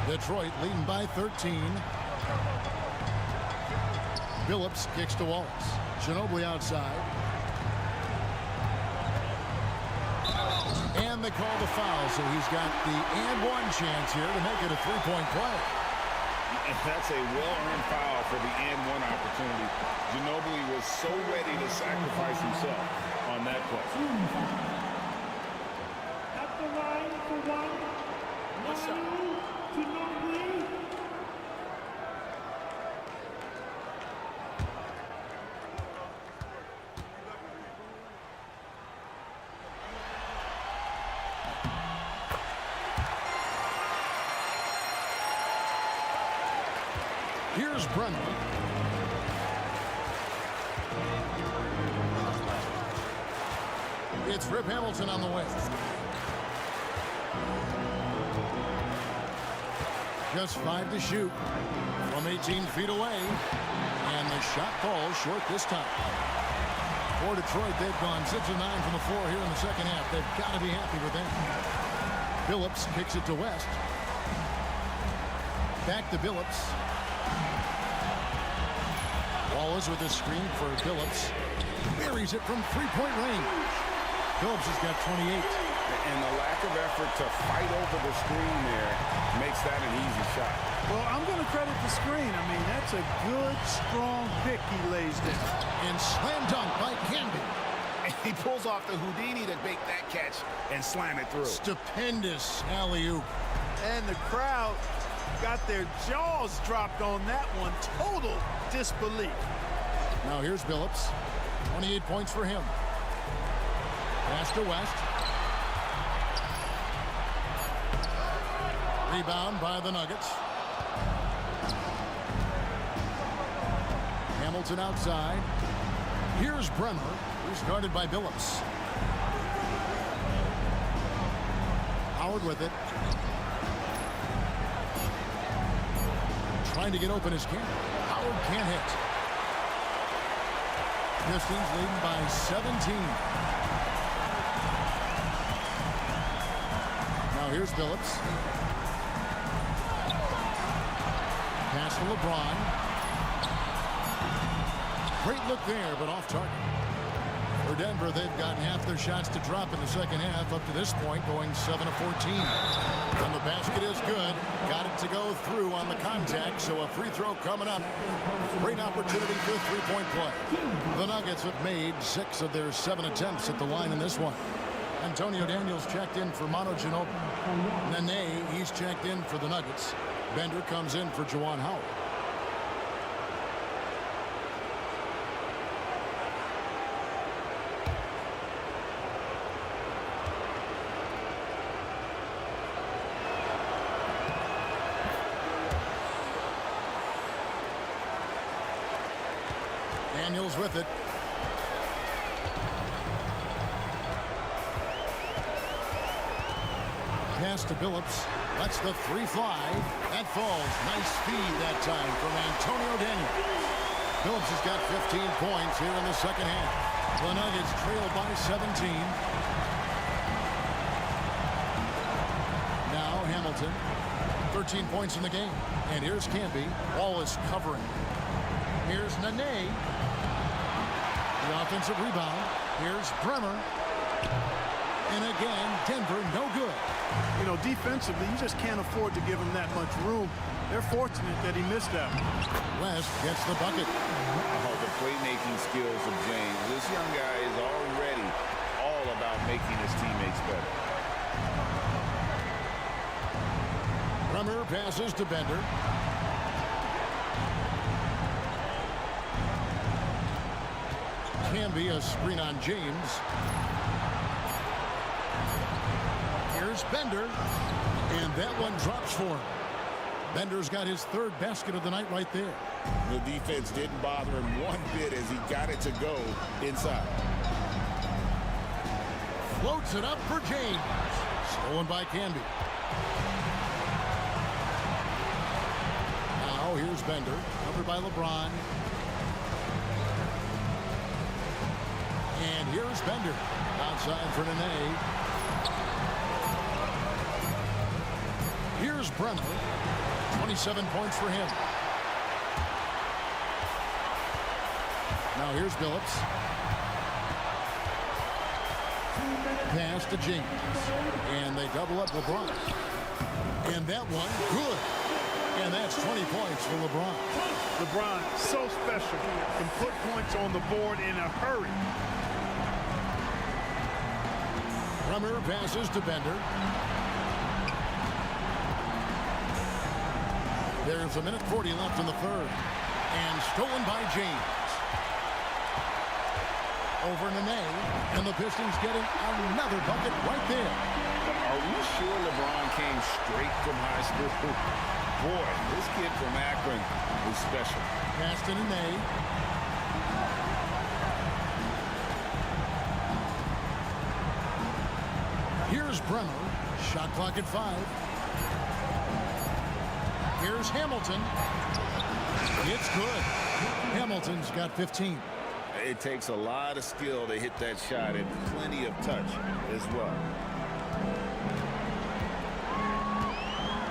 Detroit leading by 13. Billups kicks to Wallace. Ginobili outside. And they call the foul, so he's got the and-one chance here to make it a three-point play. That's a well-earned foul for the and-one opportunity. Ginobili was so ready to sacrifice himself on that play. At the line for one. Manu Ginobili. Here's Bremer. It's Rip Hamilton on the way. Just 5 to shoot from 18 feet away. And the shot falls short this time. For Detroit, they've gone 6 of 9 from the floor here in the second half. They've got to be happy with that. Billups kicks it to West. Back to Billups. Wallace with a screen for Billups. Buries it from three-point range. Billups has got 28. And the lack of effort to fight over the screen there makes that an easy shot. Well, I'm going to credit the screen. I mean, that's a good, strong pick he lays there. And slam dunk by Canby. And he pulls off the Houdini to make that catch and slam it through. Stupendous alley-oop. And the crowd got their jaws dropped on that one. Total disbelief. Now here's Billups. 28 points for him. Pass to West. Rebound by the Nuggets. Hamilton outside. Here's Bremer, who's guarded by Billups. Howard with it. Trying to get open as can. Howard can't hit. Pistons leading by 17. Now here's Billups. Pass to LeBron. Great look there, but off target. For Denver, they've gotten half their shots to drop in the second half up to this point, going 7 of 14. And the basket is good. Got it to go through on the contact, so a free throw coming up. Great opportunity for a three-point play. The Nuggets have made 6 of their 7 attempts at the line in this one. Antonio Daniels checked in for Manu Ginobili. Nene, he's checked in for the Nuggets. Bender comes in for Juwan Howard. Daniels with it. Pass to Billups. Lets the three fly. That falls. Nice feed that time from Antonio Daniels. Billups has got 15 points here in the second half. The Nuggets trail by 17. Now Hamilton. 13 points in the game. And here's Canby. Wallace covering. Here's Nene. The offensive rebound. Here's Bremer. And again, Denver no good. You know, defensively, you just can't afford to give him that much room. They're fortunate that he missed that. West gets the bucket. Oh, the playmaking skills of James. This young guy is already all about making his teammates better. Bremer passes to Bender. Can be a screen on James. Here's Bender, and that one drops for him. Bender's got his third basket of the night right there. The defense didn't bother him one bit as he got it to go inside. Floats it up for James. Stolen by Canby. Now here's Bender. Covered by LeBron. And here's Bender. Outside for Nene. Here's Bremer. 27 points for him. Now here's Billups. Pass to James. And they double up LeBron. And that one, good. And that's 20 points for LeBron. LeBron, so special. Can put points on the board in a hurry. Bremer passes to Bender. There's a minute 40 left in the third. And stolen by James. Over Nene. And the Pistons getting another bucket right there. Are we sure LeBron came straight from high school? Boy, this kid from Akron is special. Pass to Nene. Here's Bremer. Shot clock at 5. Here's Hamilton. It's good. Hamilton's got 15. It takes a lot of skill to hit that shot and plenty of touch as well.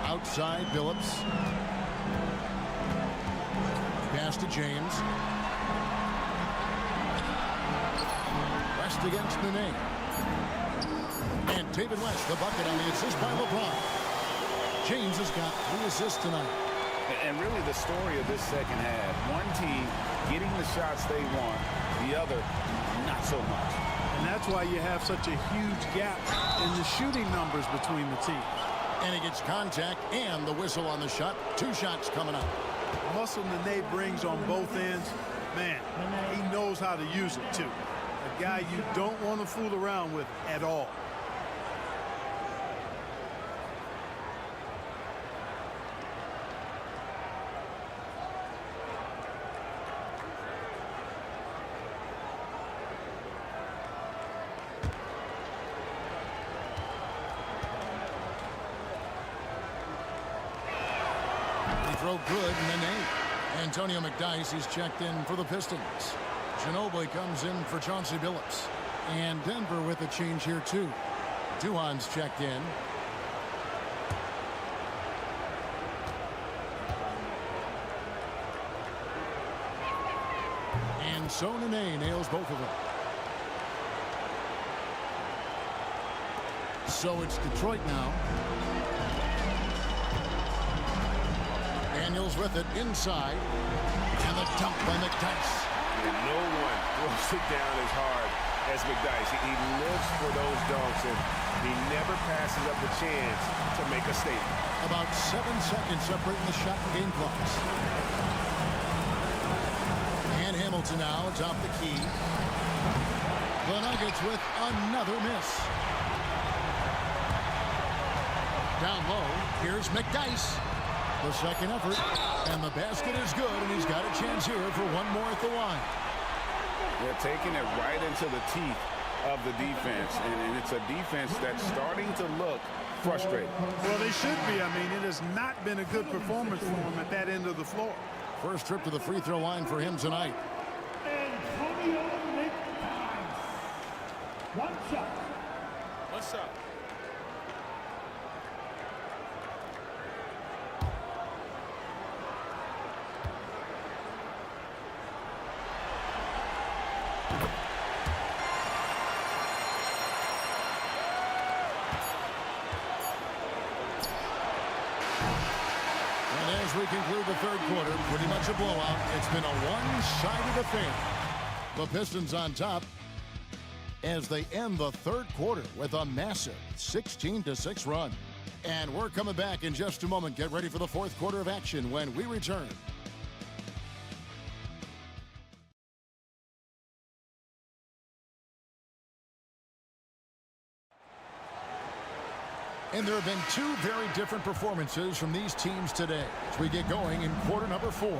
Outside, Billups. Pass to James. West against Nene. And David West, the bucket on the assist by LeBron. James has got 3 assists tonight. And really the story of this second half, one team getting the shots they want, the other not so much. And that's why you have such a huge gap in the shooting numbers between the teams. And he gets contact and the whistle on the shot. 2 shots coming up. The muscle Nene brings on both ends, man, he knows how to use it too. A guy you don't want to fool around with at all. Throw good, Nene. Antonio McDyess is checked in for the Pistons. Ginobili comes in for Chauncey Billups. And Denver with a change here too. Duhan's checked in. And so Nene nails both of them. So it's Detroit now. Daniels with it inside. And the dunk by McDyess. And no one throws it down as hard as McDyess. He lives for those dunks, and he never passes up a chance to make a statement. About 7 seconds separating the shot and game clocks. And Hamilton now atop the key. The Nuggets with another miss. Down low, here's McDyess. The second effort, and the basket is good, and he's got a chance here for one more at the line. They're taking it right into the teeth of the defense, and it's a defense that's starting to look frustrated. Well, they should be. I mean, it has not been a good performance for them at that end of the floor. First trip to the free throw line for him tonight. Antonio McDyess. One shot. What's up? As we conclude the third quarter, pretty much a blowout. It's been a one-sided affair. The Pistons on top as they end the third quarter with a massive 16-6 run. And we're coming back in just a moment. Get ready for the fourth quarter of action when we return. And there have been two very different performances from these teams today as we get going in quarter number 4.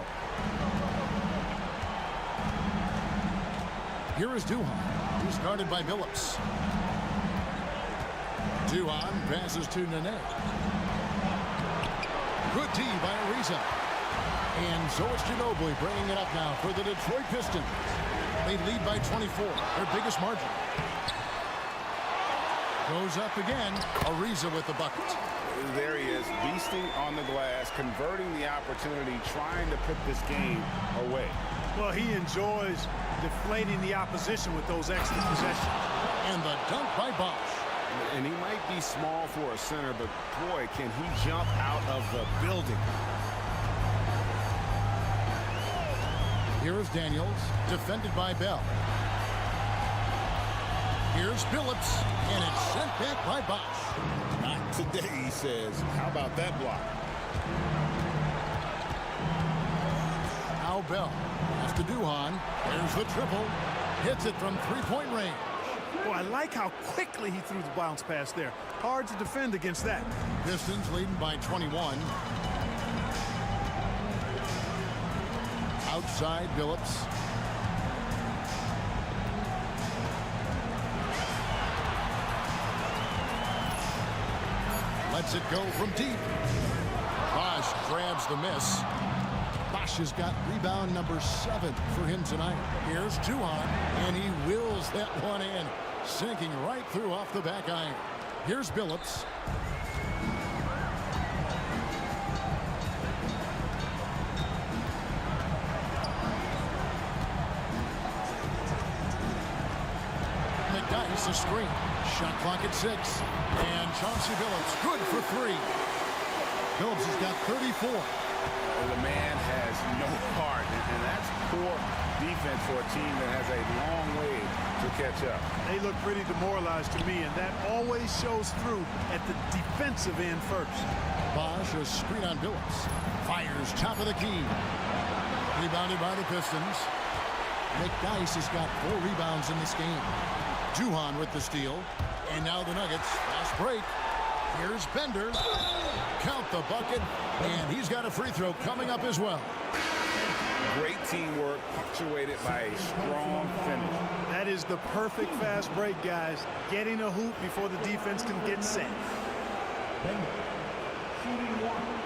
Here is Duhan. He's guarded by Billups. Duhan passes to Nene. Good D by Ariza. And so it's Ginobili bringing it up now for the Detroit Pistons. They lead by 24, their biggest margin. Goes up again. Ariza with the bucket. There he is, beasting on the glass, converting the opportunity, trying to put this game away. Well, he enjoys deflating the opposition with those extra possessions. And the dunk by Bosh. And he might be small for a center, but boy, can he jump out of the building. Here is Daniels, defended by Bell. Here's Billups, and it's sent back by Bosh. Not today, he says. How about that block? Now Bell has to Duhan. There's the triple. Hits it from three-point range. Boy, I like how quickly he threw the bounce pass there. Hard to defend against that. Pistons leading by 21. Outside Billups. Lets it go from deep. Bosh grabs the miss. Bosh has got rebound number 7 for him tonight. Here's Duhan, and he wills that one in, sinking right through off the back iron. Here's Billups. McDyess a screen. Shot clock at 6. And Chauncey Billups good for 3. Billups has got 34. The man has no heart, and that's poor defense for a team that has a long way to catch up. They look pretty demoralized to me, and that always shows through at the defensive end first. Bosh a screen on Billups. Fires top of the key. Rebounded by the Pistons. McDyess has got 4 rebounds in this game. Duhan with the steal. And now the Nuggets. Fast break. Here's Bender. Count the bucket. And he's got a free throw coming up as well. Great teamwork, punctuated by a strong finish. That is the perfect fast break, guys. Getting a hoop before the defense can get set. Shooting 1.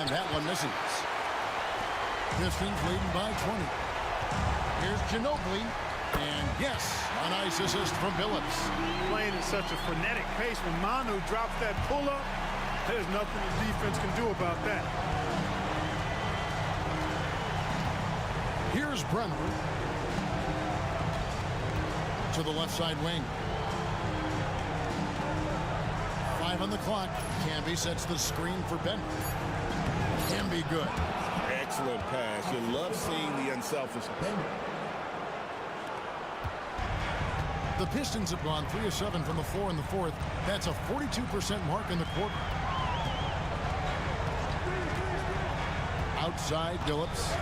And that one misses. Pistons leading by 20. Here's Ginobili. And yes, a nice assist from Billups. Playing at such a frenetic pace. When Manu drops that pull-up, there's nothing the defense can do about that. Here's Brenner. To the left side wing. 5 on the clock. Camby sets the screen for Bender. Can be good. Excellent pass. You love seeing the unselfish. The Pistons have gone 3 of 7 from the floor in the 4th. That's a 42% mark in the quarter. Outside Billups.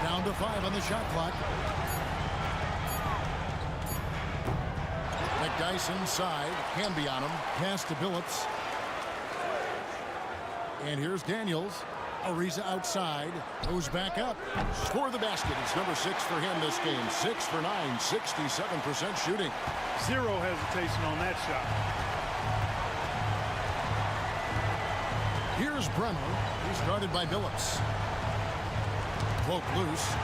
Down to 5 on the shot clock. McDyess inside. Can be on him. Pass to Billups. And here's Daniels. Ariza outside. Goes back up. Score the basket. It's number 6 for him this game. 6 for 9. 67% shooting. Zero hesitation on that shot. Here's Brenner. He's guarded by Billups. Poke loose.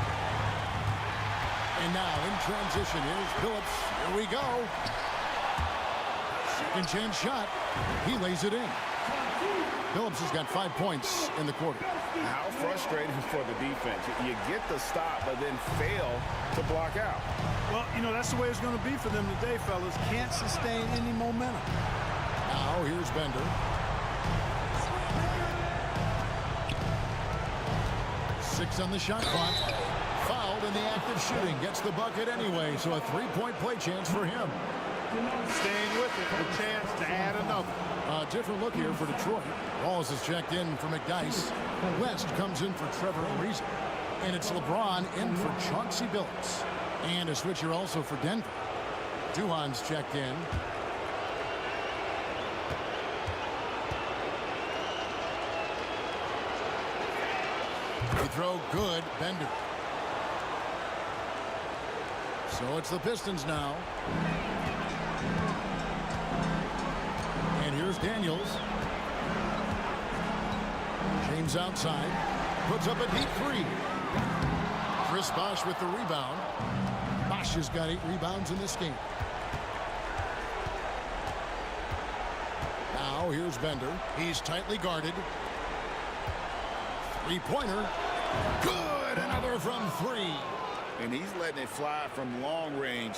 And now in transition, here's Billups. Here we go. Second chance shot. He lays it in. Billups has got 5 points in the quarter. How frustrating for the defense. You get the stop, but then fail to block out. Well, you know, that's the way it's going to be for them today, fellas. Can't sustain any momentum. Now here's Bender. Six on the shot clock. Fouled in the act of shooting. Gets the bucket anyway, so a 3-point play chance for him. Staying with it, a chance to add another. A different look here for Detroit. Wallace is checked in for McDyess. West comes in for Trevor Ariza. And it's LeBron in for Chauncey Billups. And a switcher also for Denver. Duhan's checked in. Free throw good. Bender. So it's the Pistons now. And here's Daniels. James outside. Puts up a deep three. Chris Bosh with the rebound. Bosh has got 8 rebounds in this game. Now here's Bender. He's tightly guarded. Three-pointer. Good. Another from 3. And he's letting it fly from long range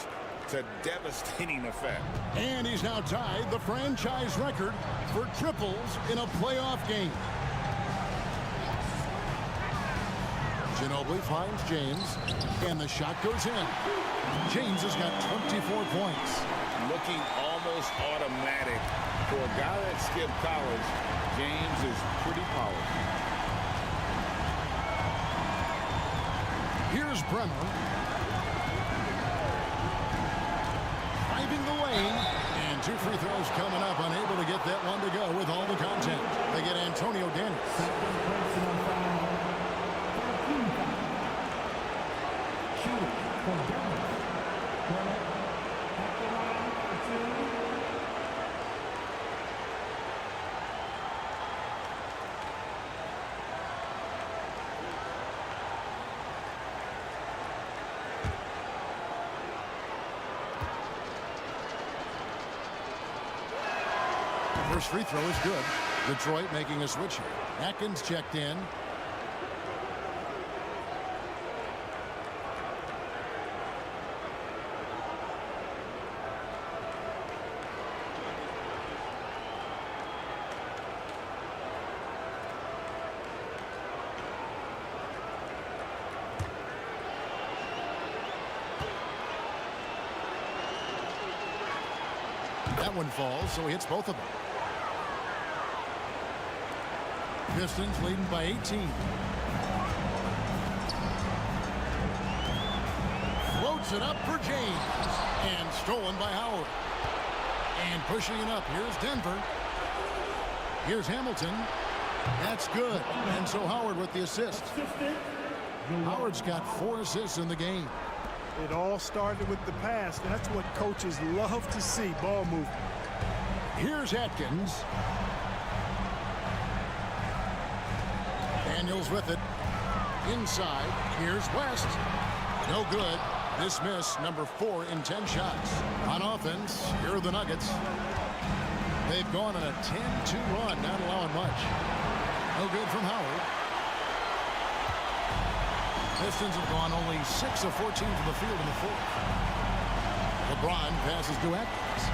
to devastating effect. And he's now tied the franchise record for triples in a playoff game. Ginobili finds James, and the shot goes in. James has got 24 points. Looking almost automatic. For a guy that skipped college, James is pretty polished. Here's Bremer. Driving the lane. And 2 free throws coming up. Unable to get that one to go with all the contact. They get Antonio Daniels. First free throw is good. Detroit making a switch here. Atkins checked in. That one falls, so he hits both of them. Pistons leading by 18. Floats it up for James. And stolen by Howard. And pushing it up. Here's Denver. Here's Hamilton. That's good. And so Howard with the assist. Howard's got 4 assists in the game. It all started with the pass. That's what coaches love to see, ball movement. Here's Atkins. Daniels with it. Inside. Here's West. No good. Dismiss, number 4 in 10 shots. On offense, here are the Nuggets. They've gone on a 10-2 run, not allowing much. No good from Howard. Pistons have gone only 6 of 14 from the field in the 4th. LeBron passes to Atkins.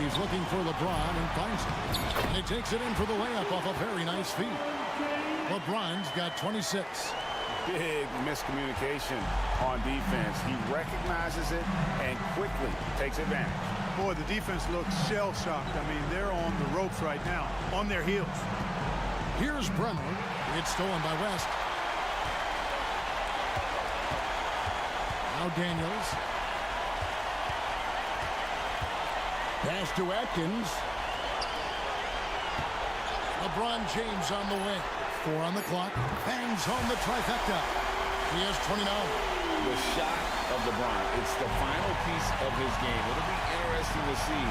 He's looking for LeBron and finds him. And he takes it in for the layup off a very nice feed. LeBron's got 26. Big miscommunication on defense. He recognizes it and quickly takes advantage. Boy, the defense looks shell-shocked. I mean, they're on the ropes right now, on their heels. Here's Bremer. It's stolen by West. Now Daniels. Pass to Atkins. LeBron James on the wing. 4 on the clock. Bangs home the trifecta. He has 29. The shot of LeBron. It's the final piece of his game. It'll be interesting to see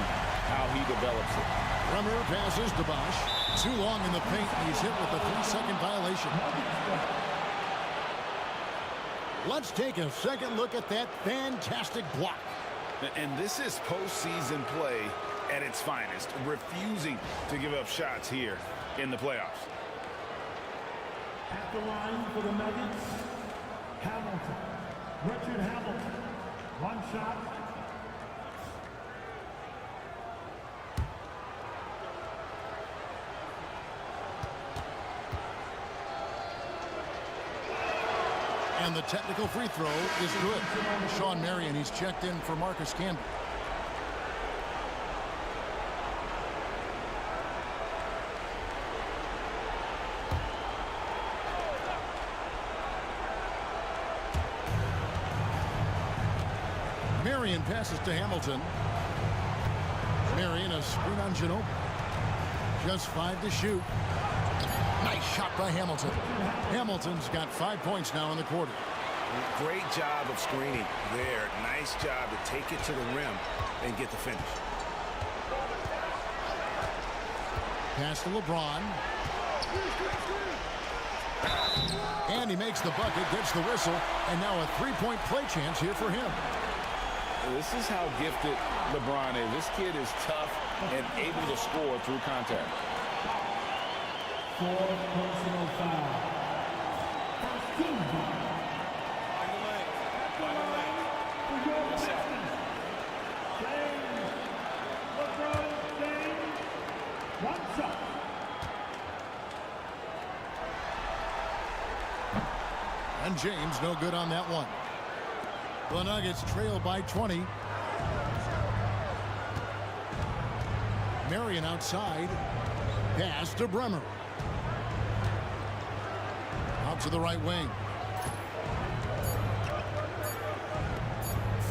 how he develops it. Bremer passes to Bosh. Too long in the paint. He's hit with a 3-second violation. Let's take a second look at that fantastic block. And this is postseason play at its finest, refusing to give up shots here in the playoffs. At the line for the Nuggets, Hamilton. Richard Hamilton. 1 shot. And And the technical free throw is good. Shawn Marion, he's checked in for Marcus Camby. Marion passes to Hamilton. Marion, a screen on Ginobili. Just 5 to shoot. Nice shot by Hamilton. Hamilton's got 5 points now in the quarter. Great job of screening there. Nice job to take it to the rim and get the finish. Pass to LeBron. And he makes the bucket, gets the whistle, and now a three-point play chance here for him. This is how gifted LeBron is. This kid is tough and able to score through contact. 4 personal fouls. First team foul. For your Pistons, James LeBron James, one shot. And James no good on that one. The Nuggets trail by 20. Marion outside. Pass to Bremer. Out to the right wing.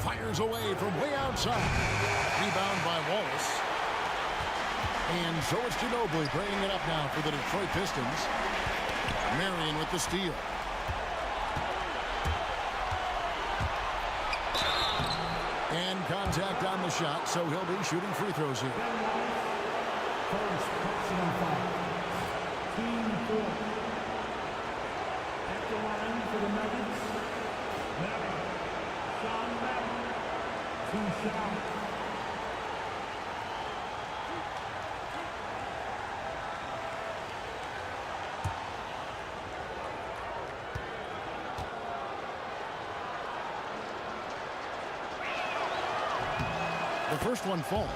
Fires away from way outside. Rebound by Wallace. And so it's Ginobili bringing it up now for the Detroit Pistons. Marion with the steal. And contact on the shot, so he'll be shooting free throws here. First personal foul. Team 4. At the line for the Nuggets, Shawn Marion, 2 shots. The first one falls.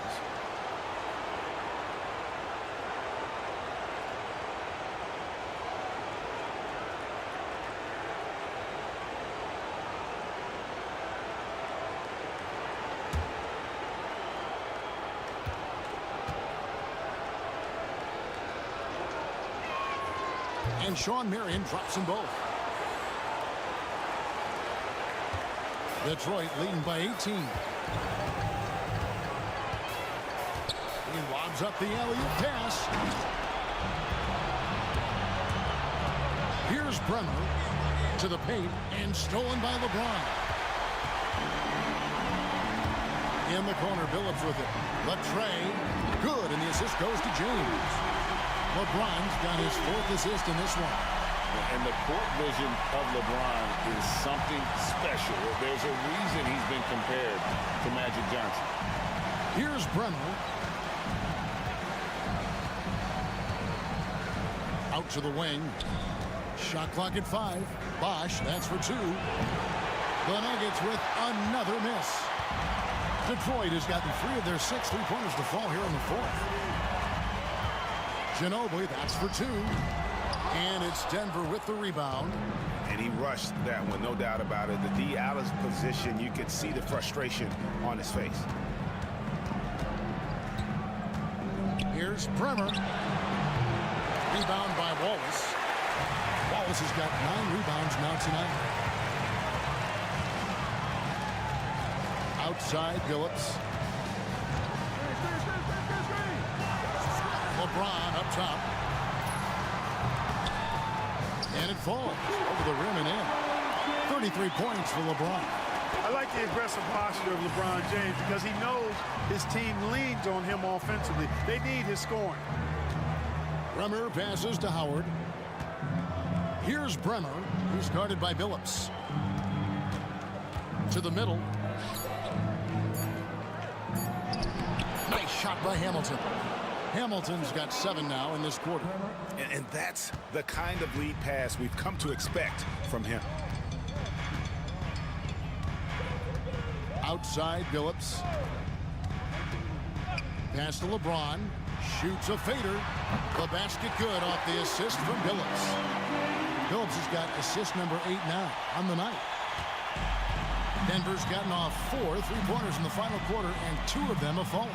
And Shawn Marion drops them both. Detroit leading by 18. He lobs up the alley-oop pass. Here's Bremer to the paint and stolen by LeBron. In the corner, Billups with it. The tray, good, and the assist goes to James. LeBron's got his 4th assist in this one. And the court vision of LeBron is something special. There's a reason he's been compared to Magic Johnson. Here's Bremer. Out to the wing. Shot clock at 5. Bosch, that's for 2. The Nuggets with another miss. Detroit has gotten 3 of their 6 3-pointers to fall here in the 4th. Ginobili, that's for 2. And it's Denver with the rebound. And he rushed that one, no doubt about it. The D out of position, you could see the frustration on his face. Here's Bremer. Rebound by Wallace. Wallace has got 9 rebounds now tonight. Outside, Billups. LeBron up top. And it falls over the rim and in. 33 points for LeBron. I like the aggressive posture of LeBron James because he knows his team leans on him offensively. They need his scoring. Bremer passes to Howard. Here's Bremer, who's guarded by Billups. To the middle. Nice shot by Hamilton. Hamilton's got 7 now in this quarter. And that's the kind of lead pass we've come to expect from him. Outside, Billups. Pass to LeBron. Shoots a fader. The basket good off the assist from Billups. Phillips has got assist number 8 now on the night. Denver's gotten off 4 3-pointers in the final quarter, and 2 of them have fallen.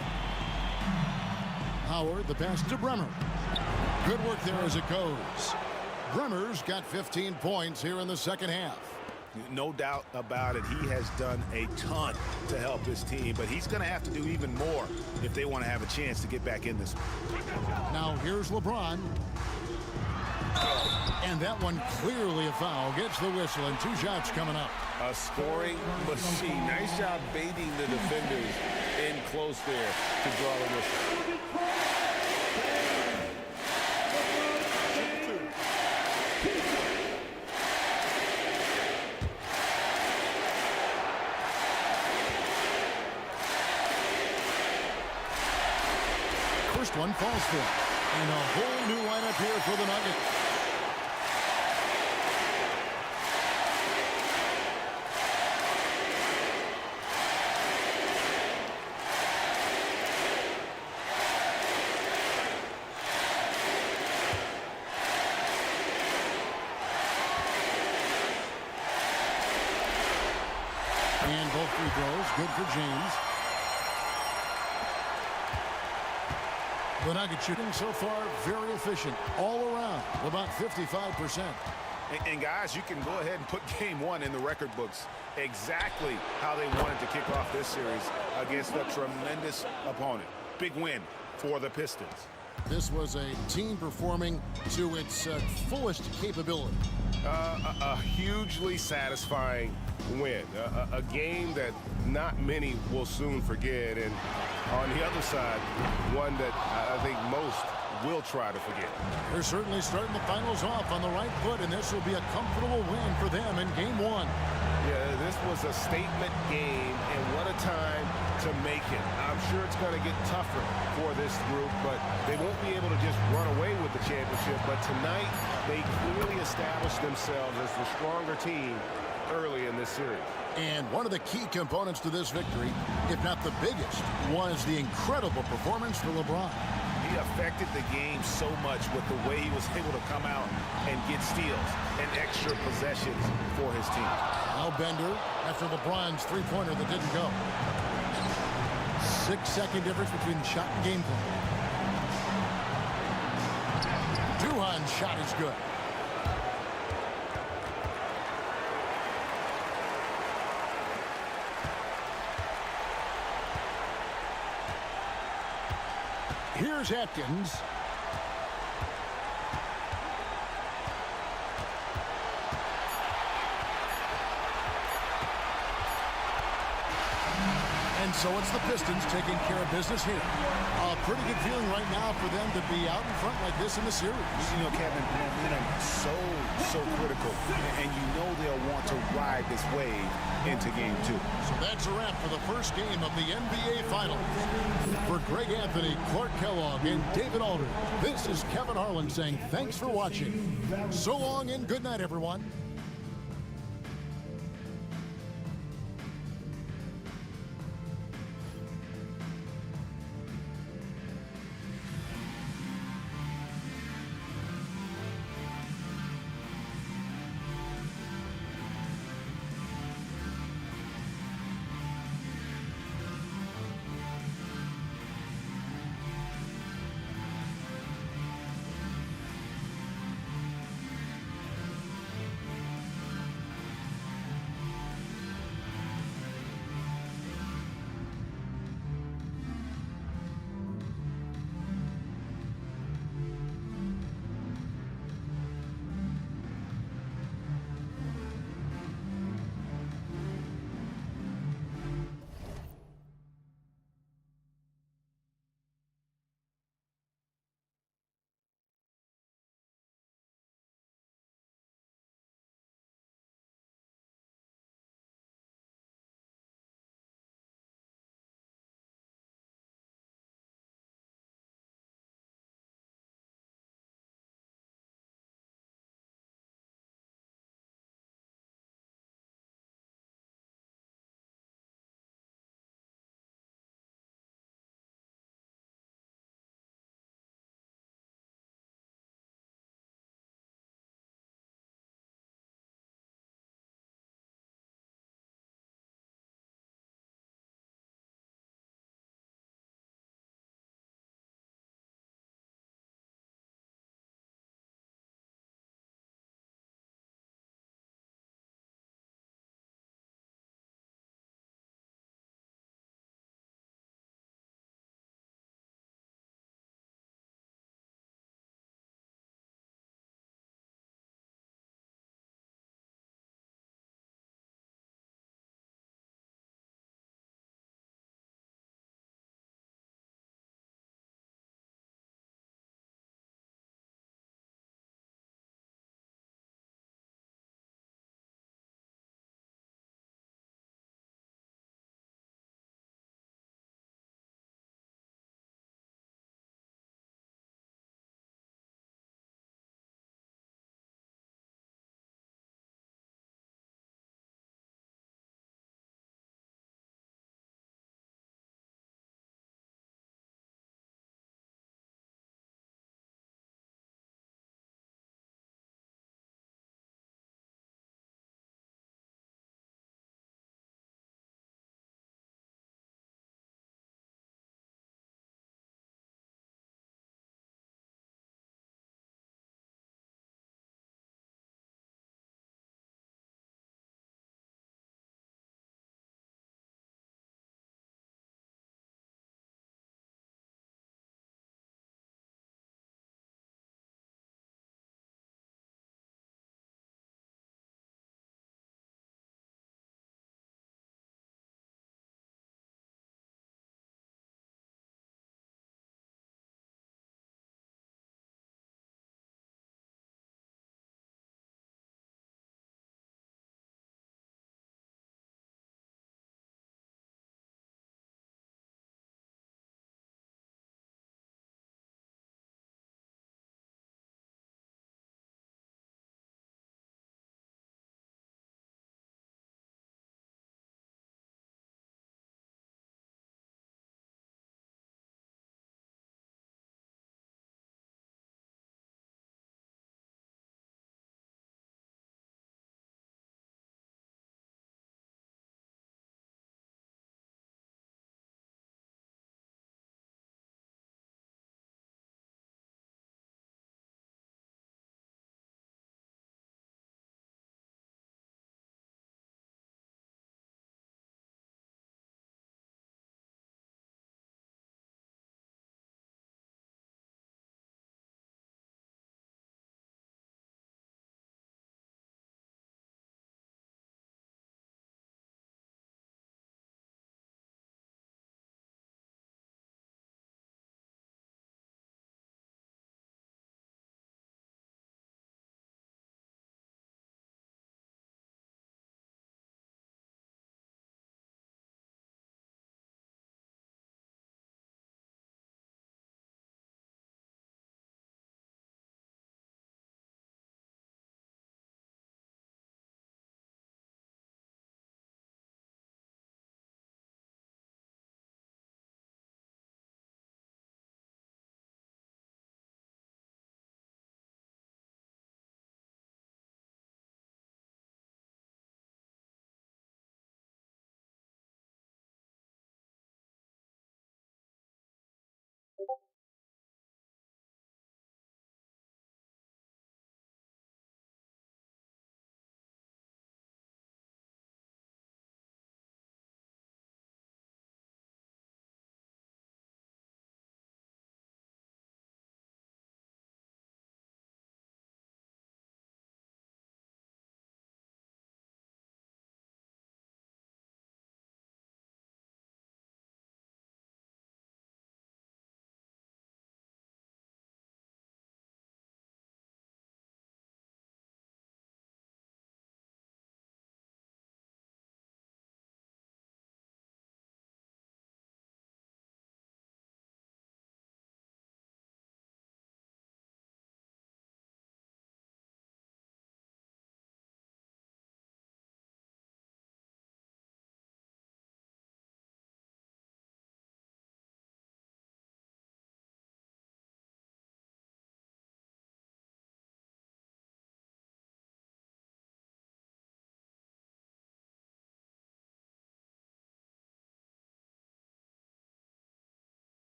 Howard, the pass to Bremer. Good work there as it goes. Bremer's got 15 points here in the second half. No doubt about it. He has done a ton to help his team, but he's going to have to do even more if they want to have a chance to get back in this. Now here's LeBron. And that one clearly a foul. Gets the whistle, and 2 shots coming up. A scoring machine. Nice job baiting the defenders in close there to draw the whistle. First one falls for him. And a whole new lineup here for the Nuggets. And both free throws, good for James. The Nuggets shooting so far very efficient all around, about 55%. And guys, you can go ahead and put game 1 in the record books. Exactly how they wanted to kick off this series against a tremendous opponent. Big win for the Pistons. This was a team performing to its fullest capability. A hugely satisfying win. A game that not many will soon forget. And on the other side, one that I think most will try to forget. They're certainly starting the finals off on the right foot, and this will be a comfortable win for them in game 1. Yeah, this was a statement game, and what a time to make it. I'm sure it's going to get tougher for this group, but they won't be able to just run away with the championship. But tonight, they clearly established themselves as the stronger team early in this series. And one of the key components to this victory, if not the biggest, was the incredible performance for LeBron. He affected the game so much with the way he was able to come out and get steals and extra possessions for his team. Now Bender after LeBron's 3-pointer that didn't go. 6-second difference between the shot and game plan. Duhan's shot is good. Here's Atkins. And so it's the Pistons taking care of business here. A pretty good feeling right now for them to be out in front like this in the series. You know, Kevin, momentum so critical, and you know they'll want to ride this wave into game 2. So that's a wrap for the first game of the NBA Finals. For Greg Anthony, Clark Kellogg, and David Aldridge, this is Kevin Harlan saying thanks for watching. So long and good night, everyone.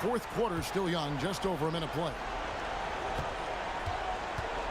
Fourth quarter still young, just over a minute play.